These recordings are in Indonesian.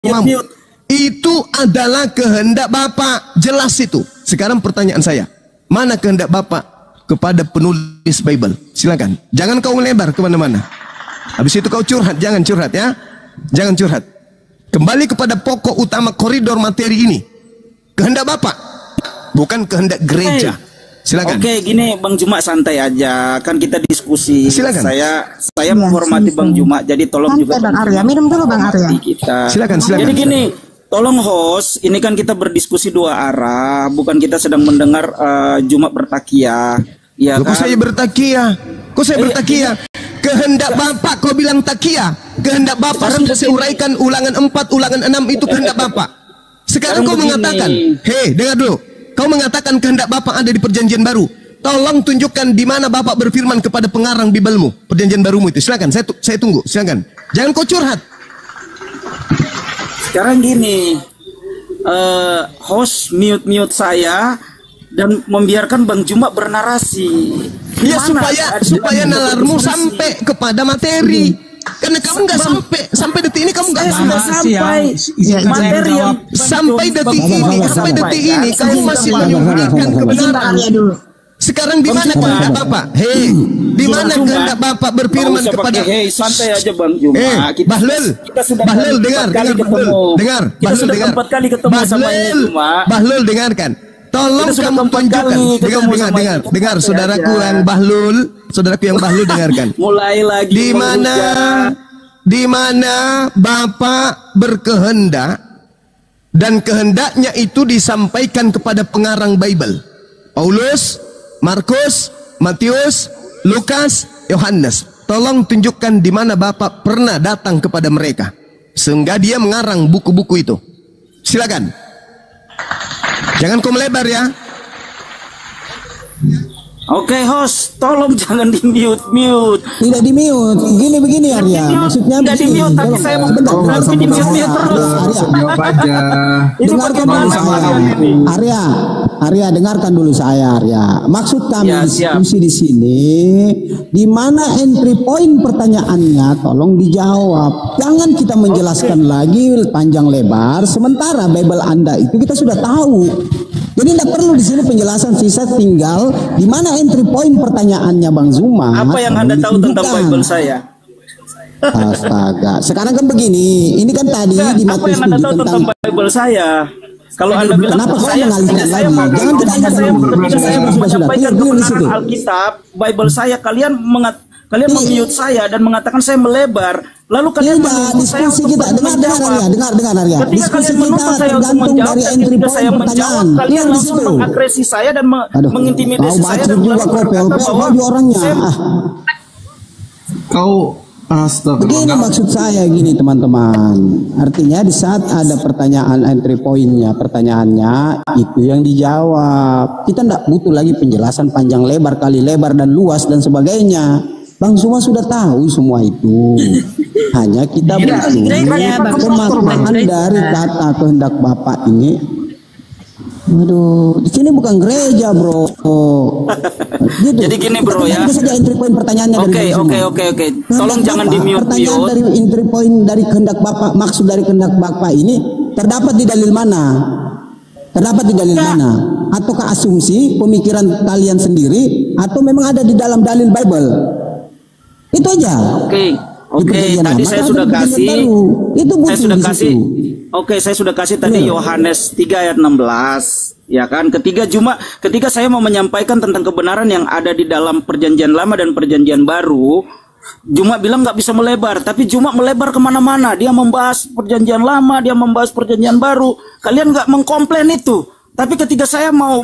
mampu. Itu adalah kehendak Bapak, jelas itu. Sekarang pertanyaan saya, mana kehendak Bapak kepada penulis Bible? Silakan, jangan kau melebar kemana-mana. Habis itu kau curhat, jangan curhat ya, jangan curhat. Kembali kepada pokok utama koridor materi ini. Kehendak Bapak, bukan kehendak gereja. Silakan. Oke, gini Bang Juma, santai aja, kan kita diskusi. Silakan. Saya menghormati Bang Juma, jadi tolong santai, juga Bang Arya, minum dulu Bang Arya. Kita. Silakan. Jadi gini, tolong host, ini kan kita berdiskusi dua arah, bukan kita sedang mendengar Juma bertakia. Ya Kok kan? saya bertakia? Kok saya bertakia? Kehendak Bapak kau bilang takia. Kehendak Bapak sudah saya uraikan ulangan 4, ulangan 6 itu kehendak Bapak. Sekarang kau mengatakan, hei dengar dulu. Kau mengatakan kehendak Bapak ada di perjanjian baru. Tolong tunjukkan di mana Bapak berfirman kepada pengarang Biblemu, perjanjian barumu itu. Silakan, saya tunggu. Silakan. Jangan kau curhat. Sekarang gini, host mute saya dan membiarkan Bang Juma bernarasi. Ya supaya nalarmu sampai kepada materi. Karena kamu nggak sampai detik ini kamu nggak sampai materi yang sampai detik ini kamu masih menyembunyikan kebenaran. Sekarang di mana kehendak Bapak? Hei, di mana kehendak Bapak berfirman kepada? Hei, santai aja Bang Juma. Bahlul dengar. Bahlul dengar. 4 kali ketemu sama ini Juma. Bahlul dengarkan. Tolong kamu tunjukkan. Dengar saudaraku yang Bahlul dengarkan. Mulai lagi. Di mana Bapak berkehendak dan kehendaknya itu disampaikan kepada pengarang Bible. Paulus, Markus, Matius, Lukas, Yohanes. Tolong tunjukkan di mana Bapak pernah datang kepada mereka sehingga dia mengarang buku-buku itu. Silakan. Jangan kau melebar ya. Oke host, tolong jangan di-mute. Tidak di-mute. Begini Arya. Maksudnya tidak di-mute, tapi saya mau di-mute terus. Jawab aja. Dengarkan dulu saya. Arya, dengarkan dulu saya, Arya. Maksud kami diskusi di sini, di mana entry point pertanyaannya, tolong dijawab. Jangan kita menjelaskan lagi panjang lebar, sementara Bible Anda itu kita sudah tahu. Jadi tidak perlu di sini penjelasan, sisa tinggal di mana entry point pertanyaannya Bang Zuma. Apa yang Anda tahu tentang Bible saya? Astaga, sekarang kan begini, ini kan tadi di apa yang Anda tahu tentang Bible saya? Kalau Anda bilang kenapa saya mengalihkan lagi? Jangan kita saya menyampaikan kebenaran Alkitab, Bible saya, kalian mem-mute saya dan mengatakan saya melebar. Lalu kalian menuntut saya untuk menjawab. Dengar Arya. Ketika kalian menuntut saya untuk menjawab dan ketika saya menjawab, kalian langsung mengagresi saya dan mengintimidasi saya dan kau begini maksud saya gini teman-teman. Artinya di saat ada pertanyaan entry point-nya, pertanyaannya itu yang dijawab. Kita tidak butuh lagi penjelasan panjang lebar, kali lebar dan luas dan sebagainya. Bang Zuma sudah tahu semua itu. Hanya kita butuh pemaknaan dari kata kehendak Bapak ini. Waduh, di sini bukan gereja, bro. Gitu. Jadi gini, bro ya. Saja entry point pertanyaannya. Oke. Tolong jangan di-mute. Pertanyaan dari entry point dari kehendak Bapak, maksud dari kehendak Bapak ini terdapat di dalil mana? Terdapat di dalil mana? Ataukah asumsi pemikiran kalian sendiri atau memang ada di dalam dalil Bible? Itu aja. Oke, tadi saya sudah kasih. Saya sudah kasih tadi Yohanes 3 ayat 16. Ya kan, ketika saya mau menyampaikan tentang kebenaran yang ada di dalam perjanjian lama dan perjanjian baru, Juma bilang nggak bisa melebar, tapi Juma melebar kemana-mana. Dia membahas perjanjian lama, dia membahas perjanjian baru. Kalian nggak mengkomplain itu. Tapi ketika saya mau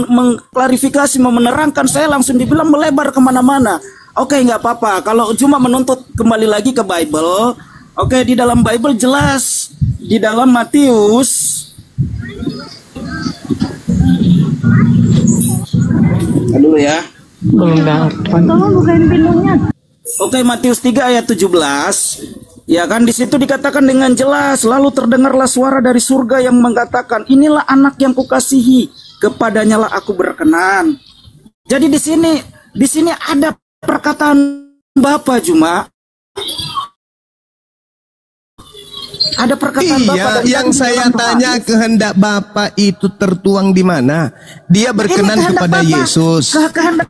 mengklarifikasi, mau menerangkan, saya langsung dibilang melebar kemana-mana. Oke, nggak apa-apa. Kalau cuma menuntut kembali lagi ke Bible, oke, di dalam Bible jelas, di dalam Matius. Dulu ya. Tolong bukain pintunya. Oke, Matius 3 ayat 17. Ya kan, di situ dikatakan dengan jelas, lalu terdengarlah suara dari surga yang mengatakan, inilah anak yang kukasihi, kepadanya lah aku berkenan. Jadi di sini ada perkataan Bapak Juma. Ada perkataan Bapak Iya, dan yang tadi saya dalam tanya Yohanes. kehendak Bapa itu tertuang di mana? Dia berkenan Ini kehendak kepada Bapa. Yesus. Kehendak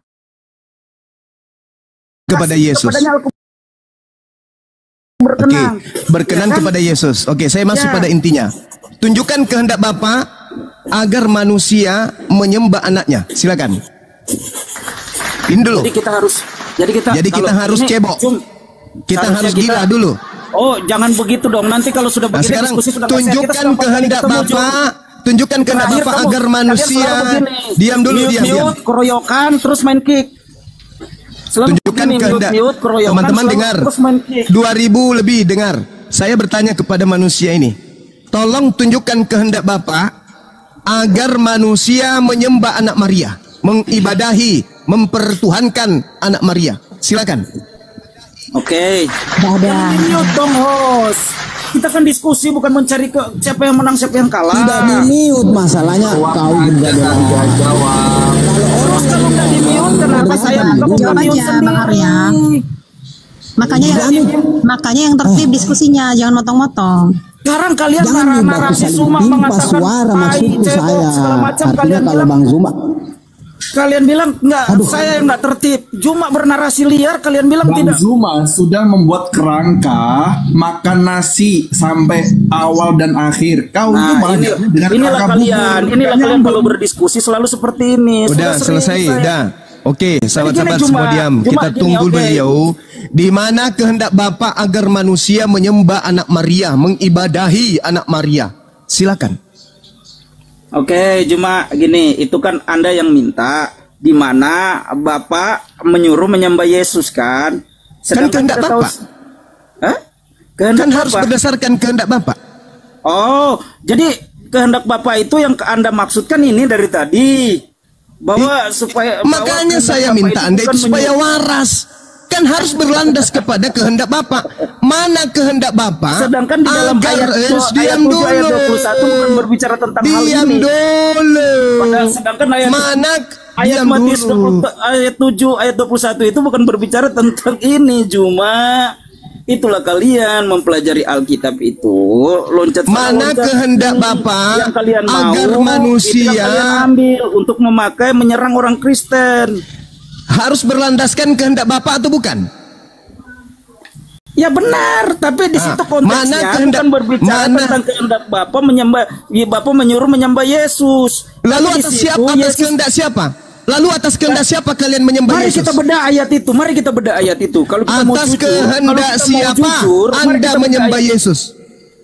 Kepada Yesus. kepadanya aku Oke, berkenan. berkenan Ya kan? kepada Yesus. Oke, saya masuk Ya. pada intinya. Tunjukkan kehendak Bapa agar manusia menyembah anaknya. Silakan. Ini dulu. Jadi kita Kita kalau harus ini, cebok. Kita seharusnya harus gila dulu. Oh, jangan begitu dong. Nanti kalau sudah Nah, begini sekarang diskusi sudah nggak sehat. Kita tunjukkan sudah 4 kali kehendak ketemu, Jum. Bapa. Tunjukkan kehendak Terakhir Bapa kamu- agar kalian manusia. selalu begini. Diam dulu, diam. Mute, keroyokan, terus main kick. Selalu Tunjukkan begini, kehendak. mute, keroyokan, Teman-teman selalu dengar. terus main kick. 2000 lebih dengar. Saya bertanya kepada manusia ini. Tolong tunjukkan kehendak Bapa agar manusia menyembah anak Maria, mengibadahi, mempertuhankan anak Maria. Silakan. Oke. Ada. Mute dong, host. Kita kan diskusi bukan mencari siapa yang menang, siapa yang kalah. Tidak di mute, masalahnya kau juga jawab. Terus kalau nggak di mute, kenapa saya anggap Jawab nggak mute aja, Bang Arya. sendiri? Makanya yang tertib diskusinya, jangan motong-motong. Sekarang kalian Jangan narasi Zuma timpa mengatakan suara tai, maksudku cebok, saya. segala macam. Artinya Kalian kalau bilang, Bang Zuma kalian bilang enggak, saya yang nggak tertib. Cuma bernarasi liar, kalian bilang Bang tidak. Zuma sudah membuat kerangka makan nasi sampai awal dan akhir. Kau itu Nah, malah dengan inilah kerangka kalian, bubur. inilah Gak kalian nyambung. kalau berdiskusi selalu seperti ini. Udah Sudah sering selesai, saya- udah. Oke, sahabat-sahabat gini, semua diam. Cuma Kita gini, tunggu oke. beliau. Di mana kehendak Bapa agar manusia menyembah anak Maria, mengibadahi anak Maria. Silakan. Oke, cuma gini, itu kan Anda yang minta, di mana Bapak menyuruh menyembah Yesus kan? kehendak kita tahu- Bapak. Hah? Kehendak Kan harus Bapak? berdasarkan kehendak Bapa. Oh, jadi kehendak Bapak itu yang Anda maksudkan ini dari tadi. Bahwa supaya Makanya bahwa saya kehendak minta Bapak Anda bukan itu supaya menyuruh. waras. Kan harus berlandas kepada kehendak Bapa. Mana kehendak Bapa? Sedangkan di dalam agar ayat diam 7 dulu. ayat 21 bukan berbicara tentang hal Diam ini. dulu. Padahal sedangkan ayat Mana ayat diam Matius dulu. 20 ayat 7 ayat 21 itu bukan berbicara tentang ini, cuma itulah kalian mempelajari Alkitab itu loncat sana, Mana loncat kehendak sini. Bapa yang kalian mau agar itu manusia- yang kalian ambil untuk memakai menyerang orang Kristen. Harus berlandaskan kehendak Bapa atau bukan? Ya benar, tapi di situ konteksnya mana kehendak- bukan berbicara mana- tentang kehendak Bapa menyembah, Bapa menyuruh menyembah Yesus. Lalu Tapi di atas situ siapa? Atas Yesus- kehendak siapa? Lalu atas kehendak siapa kalian menyembah Mari Yesus? kita bedah ayat itu. Mari kita bedah ayat itu. Kalau kita mau Atas jujur, kehendak kalau kita mau siapa jujur, mari Anda kita bedah menyembah ayat itu. Yesus?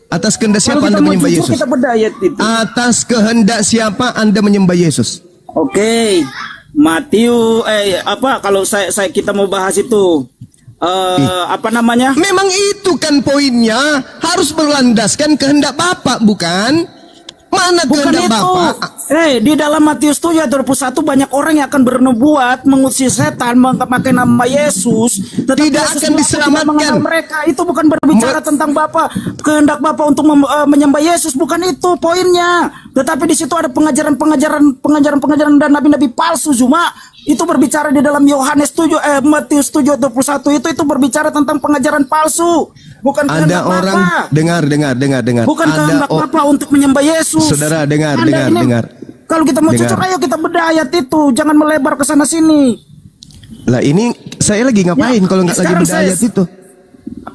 Atas kehendak Kalau siapa kita Anda mau menyembah jujur, Yesus? kita bedah ayat itu. Atas kehendak siapa Anda menyembah Yesus? Oke. Matius kalau kita mau bahas itu apa namanya? Memang itu kan poinnya, harus berlandaskan kehendak Bapa, bukan? Mana Bukan kehendak itu. Bapa? Di dalam Matius 7 ayat 21 banyak orang yang akan bernubuat mengusir setan memakai nama Yesus, tetapi Tidak Yesus akan mengaku diselamatkan. tidak mengenal mereka. Itu bukan berbicara tentang Bapa, kehendak Bapa untuk menyembah Yesus, bukan itu poinnya. Tetapi di situ ada pengajaran dan nabi-nabi palsu. Cuma itu berbicara di dalam Matius 7 ayat 21 itu berbicara tentang pengajaran palsu, bukan Ada kehendak orang Bapa. dengar. Bukan Ada kehendak Bapa untuk menyembah Yesus. Saudara, dengar. Kalau kita mau Dengar. jujur, ayo kita bedah ayat itu. Jangan melebar ke sana sini. Lah ini saya lagi ngapain Ya, kalau nggak lagi sekarang beda saya- ayat itu?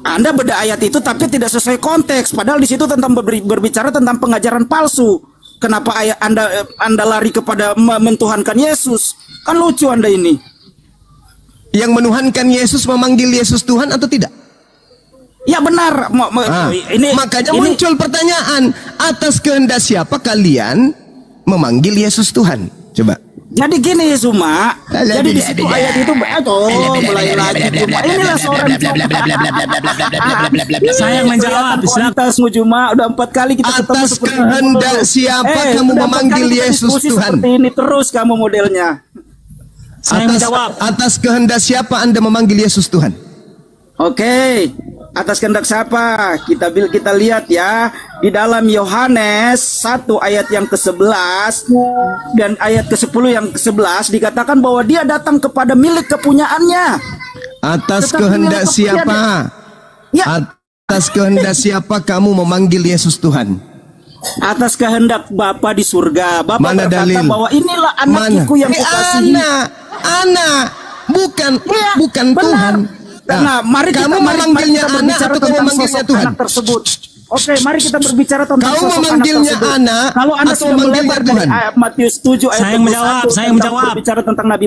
Anda bedah ayat itu tapi tidak sesuai konteks. Padahal di situ tentang berbicara tentang pengajaran palsu. Kenapa ayat Anda lari kepada mentuhankan Yesus? Kan lucu Anda ini. Yang menuhankan Yesus memanggil Yesus Tuhan atau tidak? Ya benar. Makanya muncul pertanyaan, atas kehendak siapa kalian memanggil Yesus Tuhan? Coba. Jadi gini Zuma, jadi di situ ayat itu mulai lagi Zuma. Inilah seorang Saya yang menjawab, kualitasmu Zuma. Udah 4 kali kita ketemu Atas seperti kehendak itu. siapa kamu udah 4 memanggil kali kita Yesus diskusi Tuhan? Seperti ini terus kamu modelnya. Saya menjawab. Atas kehendak siapa Anda memanggil Yesus Tuhan? Oke, atas kehendak siapa? Kita lihat ya di dalam Yohanes 1 ayat yang ke-11 dan ayat ke-10 yang ke-11 dikatakan bahwa dia datang kepada milik kepunyaannya. Atas Tetapi kehendak milik siapa? Ya, At- Atas kehendak siapa kamu memanggil Yesus Tuhan? Atas kehendak Bapa di surga. Bapa Mana berkata dalil? bahwa inilah anakku yang kukasihi. Anak, bukan Iya, bukan benar. Tuhan. Nah, mari kamu memanggilnya anak atau kamu memanggilnya Tuhan? Anak tersebut. Oke, mari kita berbicara tentang Kau sosok memanggilnya anak tersebut. anak Kalau Anda atau sudah memanggilnya melebar dari Tuhan? ayat Matius 7 ayat Saya yang 21 menjawab, saya yang tentang menjawab. berbicara tentang Nabi.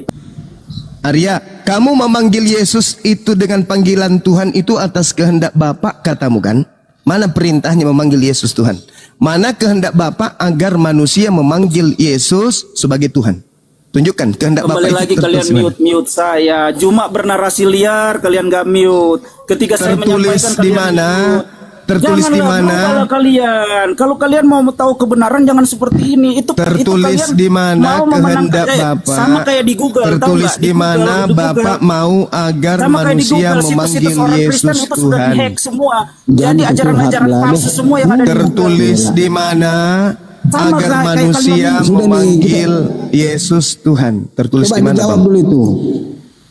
Arya, kamu memanggil Yesus itu dengan panggilan Tuhan itu atas kehendak Bapa katamu kan? Mana perintahnya memanggil Yesus Tuhan? Mana kehendak Bapa agar manusia memanggil Yesus sebagai Tuhan? Tunjukkan kehendak Bapa Kembali itu lagi kalian tertulis mana? mute saya. Cuma bernarasi liar kalian gak mute. Ketika saya Tertulis menyampaikan di kalian mana? mute. Tertulis di Janganlah mana? berubahlah kalian. Kalau kalian mau tahu kebenaran jangan seperti ini. Itu Tertulis kalian di mana mau memenangkan- kehendak Bapa? Sama kayak di Google. tahu Tertulis nggak? di Google, mana di Google. Bapa mau agar Sama kayak di manusia Google, situs-situs memanggil orang Kristen Yesus itu sudah Tuhan. dihack semua. Jangan Jadi dipukul ajaran-ajaran hati lah. palsu semua yang ada di Google. Tertulis di mana Sama agar kayak manusia kalian ini. memanggil Yesus Tuhan. Tertulis Coba di mana, dijawab Bang? dulu itu.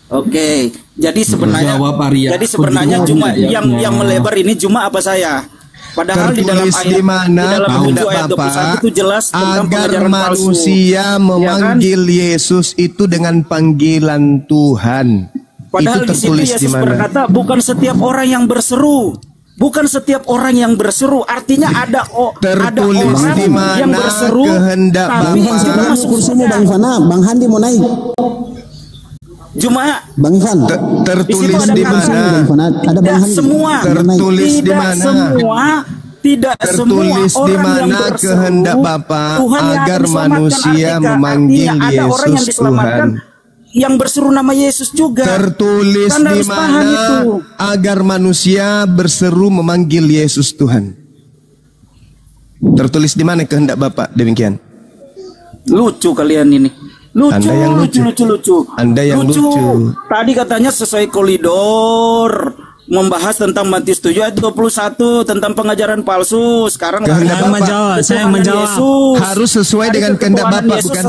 Oke, jadi sebenarnya Jawab, Arya. jadi sebenarnya Jawab, cuma Arya. yang melebar ini cuma apa saya? Padahal di dalam Tertulis ayat di mana di dalam kehendak ayat Bapa 21 itu jelas tentang agar pengajaran palsu. manusia memanggil Yesus itu dengan panggilan Tuhan. Padahal Itu di situ tertulis di Yesus mana? berkata bukan setiap orang yang berseru. Bukan setiap orang yang berseru, artinya ada Tertulis orang di mana yang berseru kehendak tapi Bapa. sudah masuk Kursimu surga. Bang Ivana, Bang Handi mau naik. Cuma Bang Ivan. Tertulis ada di kalimat. mana? Bang Ivana, ada Bang tidak Handi. semua, Tertulis di tidak mana? semua, tidak Tertulis semua di orang yang mana berseru, kehendak Bapa Tuhan yang agar akan diselamatkan. manusia Artinya memanggil ada orang yang Yesus diselamatkan, Tuhan. yang berseru nama Yesus juga. Tertulis Anda di harus paham mana itu. agar manusia berseru memanggil Yesus Tuhan. Tertulis di mana kehendak Bapa? Demikian. Lucu kalian ini. Lucu, Anda yang lucu. lucu. Anda yang lucu. Tadi katanya sesuai koridor membahas tentang Matius 7 ayat 21 tentang pengajaran palsu. Sekarang Kehendak Saya Bapa. menjawab, saya ketuhanan menjawab. Yesus. Harus sesuai Ada dengan kehendak ketuhanan Bapa, Yesus, bukan?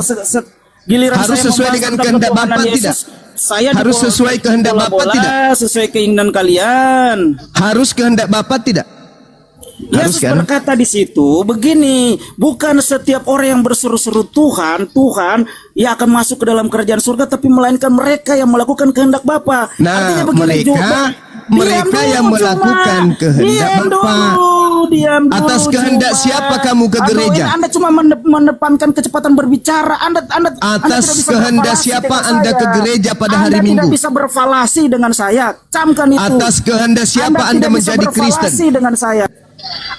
Giliran Harus saya sesuai membahas dengan tentang kehendak ketuhanan Bapa, Yesus, tidak? Saya Harus sesuai kehendak Bapa, bola-bola, tidak? sesuai keinginan kalian. Harus kehendak Bapa tidak? Harus Yesus kan? berkata di situ begini, bukan setiap orang yang berseru-seru Tuhan, Tuhan yang akan masuk ke dalam kerajaan surga, tapi melainkan mereka yang melakukan kehendak Bapa. Nah, Artinya begini, mereka yang melakukan kehendak Bapa. Diam dulu, Atas kehendak Cuma. siapa kamu ke Aduh, gereja? ini Anda cuma mendepankan kecepatan berbicara. Anda Atas tidak bisa kehendak berfalasi siapa dengan Anda saya. ke gereja pada hari Anda Minggu? tidak bisa berfalasi dengan saya. Camkan itu. Atas kehendak siapa Anda tidak bisa menjadi Kristen? berfalasi dengan saya.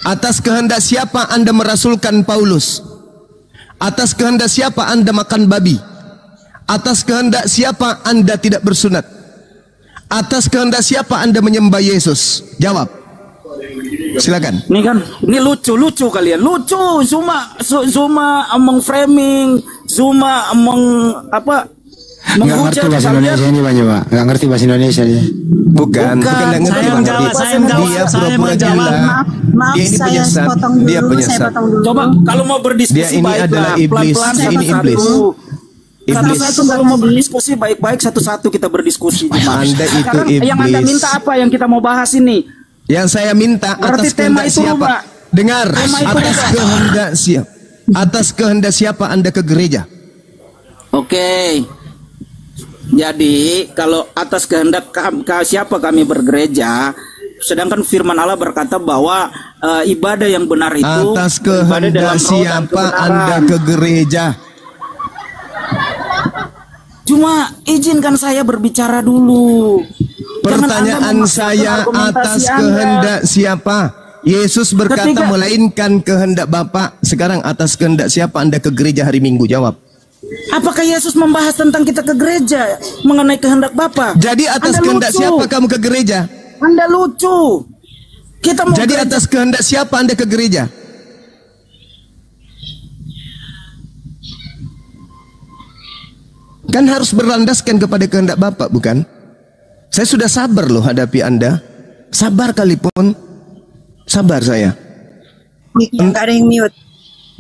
Atas kehendak siapa Anda merasulkan Paulus? Atas kehendak siapa Anda makan babi? Atas kehendak siapa Anda tidak bersunat? Atas kehendak siapa Anda menyembah Yesus? Jawab. Silakan. Ini kan, ini lucu kalian, lucu. Zuma meng-framing, Zuma Nggak ngerti bahasa Indonesia ini Pak Pak. Nggak ngerti bahasa Indonesia dia. Bukan nggak ngerti Saya Bang. menjawab, saya menjawab, Dia saya pura-pura menjawab. gila. Maaf, Dia ini saya penyesat. potong Dia dulu, penyesat. saya potong dulu. Coba kalau mau berdiskusi Dia ini baiklah, adalah iblis. pelan-pelan Dia ini satu-satu. iblis. Iblis. Satu-satu kalau mau berdiskusi baik-baik satu-satu kita berdiskusi. Anda itu Sekarang yang Anda iblis. minta apa yang kita mau bahas ini? Yang saya minta Berarti atas tema kehendak itu siapa? rubah. Dengar, Tema itu atas rubah. kehendak siapa? Atas kehendak siapa Anda ke gereja? Oke. Jadi kalau atas kehendak siapa kami bergereja, sedangkan firman Allah berkata bahwa ibadah yang benar itu Atas ibadah kehendak dalam roh dan siapa kebenaran. Anda ke gereja? Cuma izinkan saya berbicara dulu. Jangan Pertanyaan Anda memaksakan saya argumentasi atas Anda. kehendak siapa? Yesus berkata Ketika- melainkan kehendak Bapa. Sekarang atas kehendak siapa Anda ke gereja hari Minggu? Jawab. Apakah Yesus membahas tentang kita ke gereja mengenai kehendak Bapa? Jadi atas Anda kehendak lucu. siapa kamu ke gereja? Anda lucu. Kita mau Jadi gereja. atas kehendak siapa Anda ke gereja? Kan harus berlandaskan kepada kehendak Bapa, bukan? Saya sudah sabar loh hadapi Anda. Sabar kali pun. Sabar saya. Mic-nya nggak ada yang mute.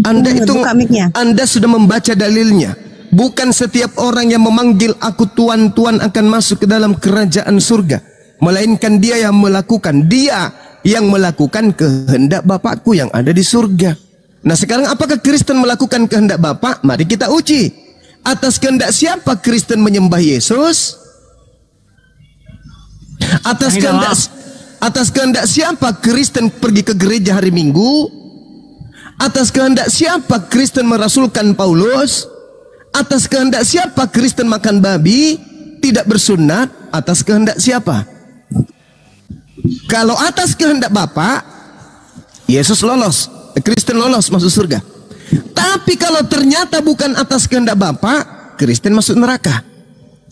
Anda itu Buka mic-nya. Anda sudah membaca dalilnya. Bukan setiap orang yang memanggil aku Tuhan, Tuhan akan masuk ke dalam kerajaan surga. Melainkan dia yang melakukan. Dia yang melakukan kehendak Bapakku yang ada di surga. Nah sekarang apakah Kristen melakukan kehendak Bapa? Mari kita uji. Atas kehendak siapa Kristen menyembah Yesus? Atas kehendak siapa Kristen pergi ke gereja hari Minggu? Atas kehendak siapa Kristen merasulkan Paulus? Atas kehendak siapa Kristen makan babi, tidak bersunat? Atas kehendak siapa? Kalau atas kehendak Bapa, Yesus lolos, Kristen lolos masuk surga. Tapi kalau ternyata bukan atas kehendak Bapa, Kristen masuk neraka.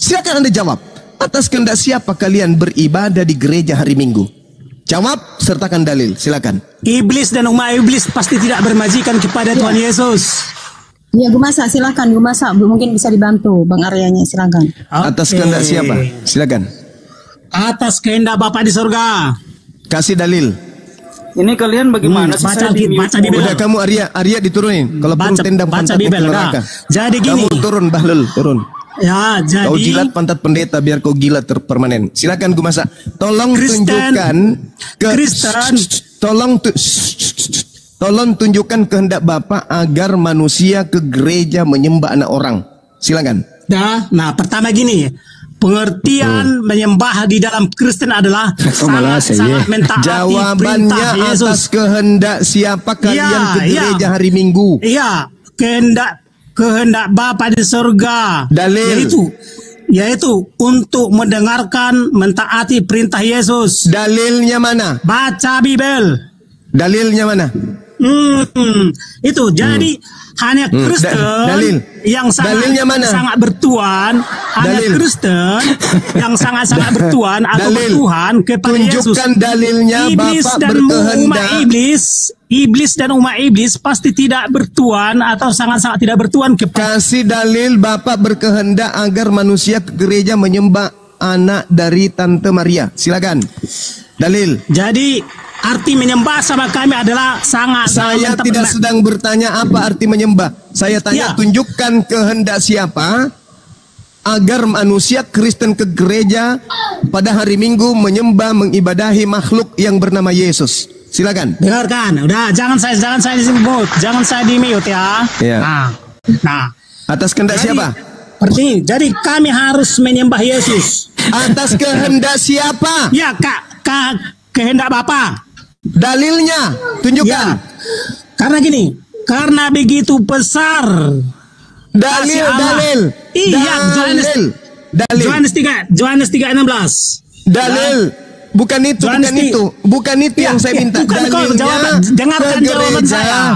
Silakan Anda jawab. Atas kehendak siapa kalian beribadah di gereja hari Minggu? Jawab, sertakan dalil, silakan. Iblis dan umat iblis pasti tidak bermajikan kepada Tuhan Yesus. Ya, Gumasa, silakan Gumasa. Mungkin bisa dibantu Bang Aryanya, silakan. Atas kehendak siapa? Silakan. Atas kehendak Bapa di surga. Kasih dalil. Ini kalian bagaimana sih? Baca Bibel. Udah kamu Arya diturunin. Kalau perlu tendang pantat ke neraka. Jadi gini. Kamu turun Bahlul, turun. Ya, jadi kau jilat pantat pendeta biar kau gila permanen. Silakan Gumasa. Tolong tunjukkan tolong tunjukkan kehendak Bapa agar manusia ke gereja menyembah anak orang. Silakan. Nah, pertama gini. Pengertian menyembah di dalam Kristen adalah sangat mentaati jawabannya Yesus. Atas kehendak siapa kalian ke gereja hari Minggu? Iya, kehendak Bapa di surga. Dalil. Yaitu untuk mendengarkan, mentaati perintah Yesus. Dalilnya mana? Baca Bibel. Dalilnya mana? Itu jadi hanya Kristen yang sangat bertuan, hanya Kristen yang sangat bertuan atau bertuhan kepada Yesus. Tunjukkan dalilnya. Iblis Bapak dan umat iblis dan umat iblis pasti tidak bertuan atau sangat tidak bertuan kepada. Kasih dalil Bapak berkehendak agar manusia ke gereja menyembah anak dari Tante Maria. Silakan. Dalil. Jadi arti menyembah sama kami adalah Saya tidak sedang bertanya apa arti menyembah. Saya tanya tunjukkan kehendak siapa agar manusia Kristen ke gereja pada hari Minggu menyembah mengibadahi makhluk yang bernama Yesus. Silakan. Dengarkan. Udah, jangan saya disebut, jangan saya di mute ya. Ya. Nah. Atas kehendak siapa? Jadi kami harus menyembah Yesus. Atas kehendak siapa? Ya, kehendak Bapa. Dalilnya tunjukkan. Ya, karena gini, karena begitu besar dalil. Iya, Yohanes 3:16. Dalil. Bukan itu yang saya minta. Dengarkan jawaban saya.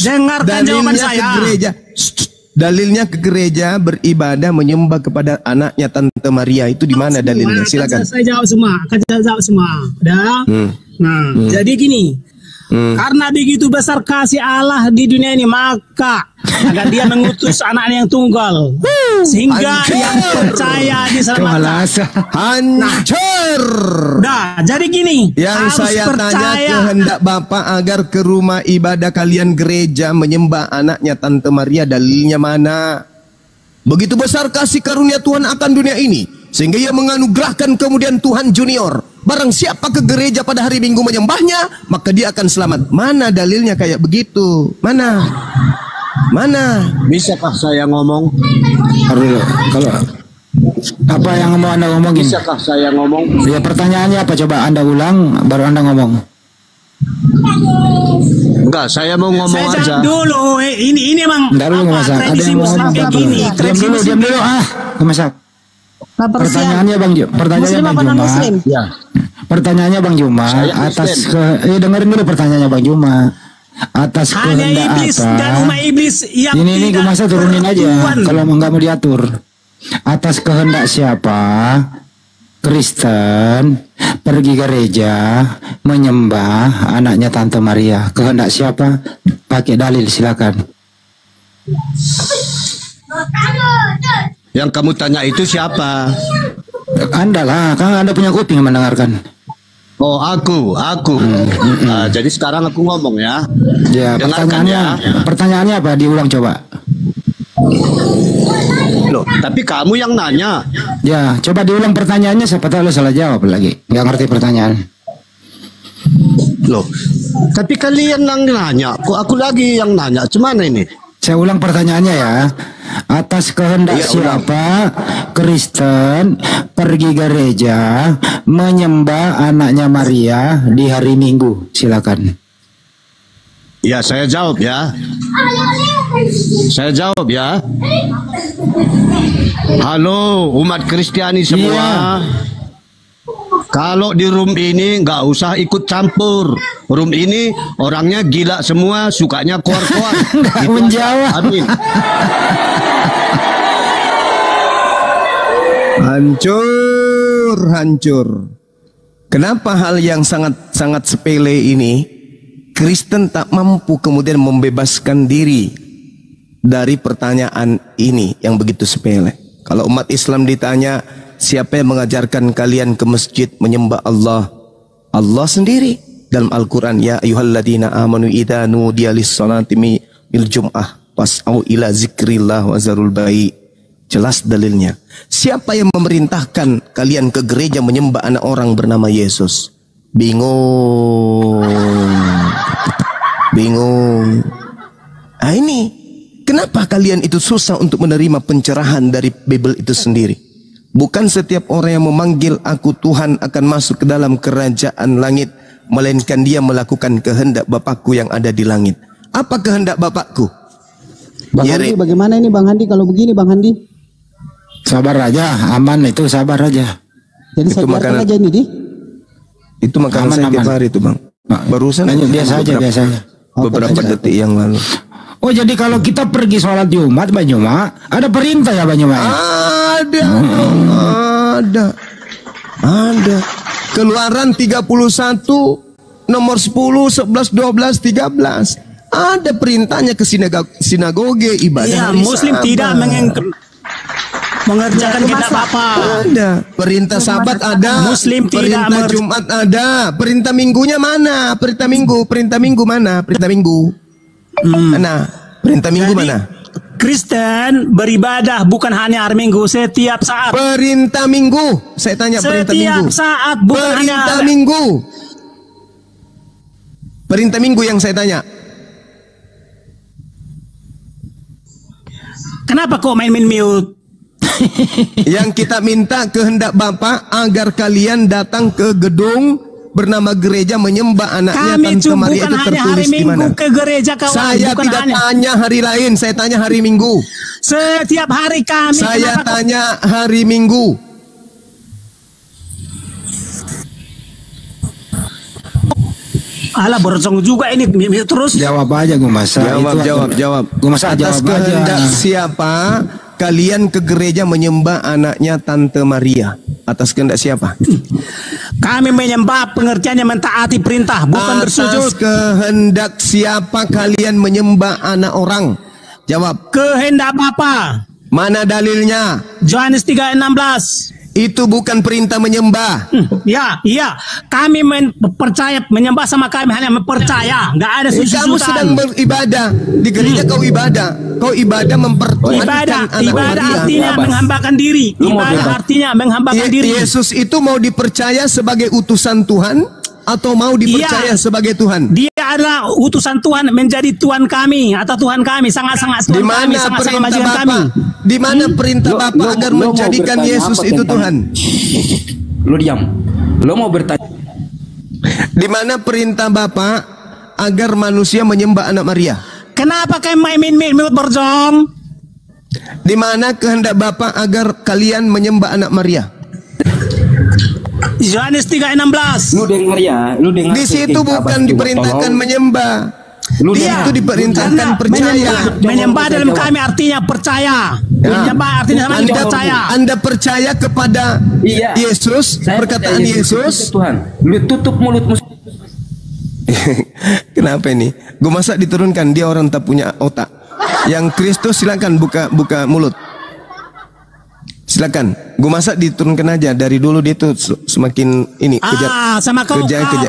Dengarkan jawaban saya. Dalilnya ke gereja beribadah menyembah kepada anaknya Tante Maria itu di mana dalilnya? Silakan. Saya jawab semua. Udah. Jadi gini. Karena begitu besar kasih Allah di dunia ini, maka agar dia mengutus anaknya yang tunggal, sehingga yang percaya diselamatkan. Hancur. Nah, jadi gini. Yang saya tanya kehendak Bapak agar ke rumah ibadah kalian gereja menyembah anaknya Tante Maria, dalilnya mana? Begitu besar kasih karunia Tuhan akan dunia ini, sehingga ia menganugerahkan kemudian Tuhan Junior. Barang siapa ke gereja pada hari Minggu menyembahnya, maka dia akan selamat. Mana dalilnya kayak begitu? Mana? Bisakah saya ngomong? Kalau apa yang mau Anda ngomongin? Bisakah saya ngomong? Ya, pertanyaannya apa? Coba Anda ulang, baru Anda ngomong. Enggak, saya mau ngomong aja. Saya dulu, ini emang tradisi Muslim kayak gini. Diam dulu. Masak. Pertanyaannya Bang Juma. Ya. Pertanyaannya Bang Juma atas dengerin dulu pertanyaannya Bang Juma. Atas kehendak iblis apa? Dan umat iblis yang ini gue masa turunin aja kalau nggak mau diatur. Atas kehendak siapa Kristen pergi gereja menyembah anaknya Tante Maria? Kehendak siapa? Pakai dalil, silakan. Yang kamu tanya itu siapa? Anda lah, kan Anda punya kuping mendengarkan. Oh, aku. Nah, jadi sekarang aku ngomong ya. Ya, pertanyaannya apa? Diulang coba. Loh, tapi kamu yang nanya. Ya, coba diulang pertanyaannya, siapa tahu lo salah jawab lagi. Nggak ngerti pertanyaan. Loh, tapi kalian yang nanya, kok aku lagi yang nanya? Cuman ini. Saya ulang pertanyaannya ya. Atas kehendak siapa Kristen pergi gereja menyembah anaknya Maria di hari Minggu? Silakan. Ya, saya jawab ya. Saya jawab ya. Halo umat Kristiani semua. Kalau di room ini nggak usah ikut campur. Room ini orangnya gila semua, sukanya keluar-keluar. Nggak menjawab. Amin. Hancur. Kenapa hal yang sangat sepele ini Kristen tak mampu kemudian membebaskan diri dari pertanyaan ini yang begitu sepele? Kalau umat Islam ditanya, siapa yang mengajarkan kalian ke masjid menyembah Allah? Allah sendiri dalam Al-Quran, ya ayyuhalladzina amanu idza nudiya lis-salati bil jum'ah fas'au ila zikrillah wa zarul bai'. Jelas dalilnya. Siapa yang memerintahkan kalian ke gereja menyembah anak orang bernama Yesus? Bingung. Ah, ini kenapa kalian itu susah untuk menerima pencerahan dari Bible itu sendiri? Bukan setiap orang yang memanggil aku Tuhan akan masuk ke dalam kerajaan langit, melainkan dia melakukan kehendak Bapakku yang ada di langit. Apa kehendak Bapakku? Bang Handi, bagaimana ini Bang Handi kalau begini Bang Handi? Sabar aja, aman itu, sabar aja. Jadi saya biarkan aja ini, Di. Itu makanan saya tiap hari itu, Bang. Barusan biasa aja. Beberapa detik yang lalu. Oh, jadi kalau kita pergi sholat Jumat, Banyuma, ada perintah ya Banyuma? Ada. Keluaran 31 nomor 10, 11, 12, 13. Ada perintahnya ke sinagoge ibadah. Iya, Muslim tidak mengerjakan kehendak Bapa. Ada. Perintah Sabat ada. Muslim tidak perintah Jumat ada. Perintah Minggunya mana? Perintah Minggu mana? Perintah Minggu. Mana? Perintah Minggu mana? Kristen beribadah bukan hanya hari Minggu, setiap saat. Perintah Minggu. Saya tanya perintah Minggu. Setiap saat, bukan perintah hanya Minggu. Perintah Minggu yang saya tanya. Kenapa kok main mute? Yang kita minta kehendak Bapa agar kalian datang ke gedung bernama gereja menyembah anaknya Tante Maria itu tertulis di mana? Ke gereja kawan. Saya tidak tanya hari lain, saya tanya hari Minggu. Setiap hari kami. Saya tanya hari Minggu. Alah borong juga ini terus. Jawab aja gue masa. Jawab. Gue masa atas jawab kehendak aja. siapa kalian ke gereja menyembah anaknya Tante Maria? Atas kehendak siapa? Kami menyembah, pengertiannya mentaati perintah, bukan bersujud. Atas kehendak siapa kalian menyembah anak orang? Jawab. Kehendak Bapa. Mana dalilnya? Yohanes 3:16. Itu bukan perintah menyembah. Iya. Kami percaya menyembah sama kami hanya mempercaya, nggak ada susutan. Kamu sedang beribadah di gereja, kau ibadah mempertuhankan anak ibadah Maria. artinya menghambakan diri. Ibadah artinya menghambakan diri. Yesus itu mau dipercaya sebagai utusan Tuhan atau mau dipercaya sebagai Tuhan? Dia adalah utusan Tuhan, menjadi Tuhan kami atau Tuhan kami, sangat-sangat Tuhan kami, sangat-sangat majikan kami. Di mana perintah Bapa agar menjadikan Yesus itu Tuhan? Lo diam. Lo mau bertanya? Di mana perintah Bapa agar manusia menyembah anak Maria? Kenapa kayak main berjong? Di mana kehendak Bapa agar kalian menyembah anak Maria? Yohanes 3:16. Lu dengar ya, Di situ bukan diperintahkan menyembah. Dia itu diperintahkan percaya. Menyembah dalam kami artinya percaya. Menyembah artinya sama percaya. Anda percaya kepada Yesus, perkataan Yesus. Tuhan, lu tutup mulutmu. Kenapa ini? Gue masa diturunkan, dia orang tak punya otak. Yang Kristus silakan buka mulut. Silakan, gue masa diturunkan aja. Dari dulu dia tuh semakin ini kerja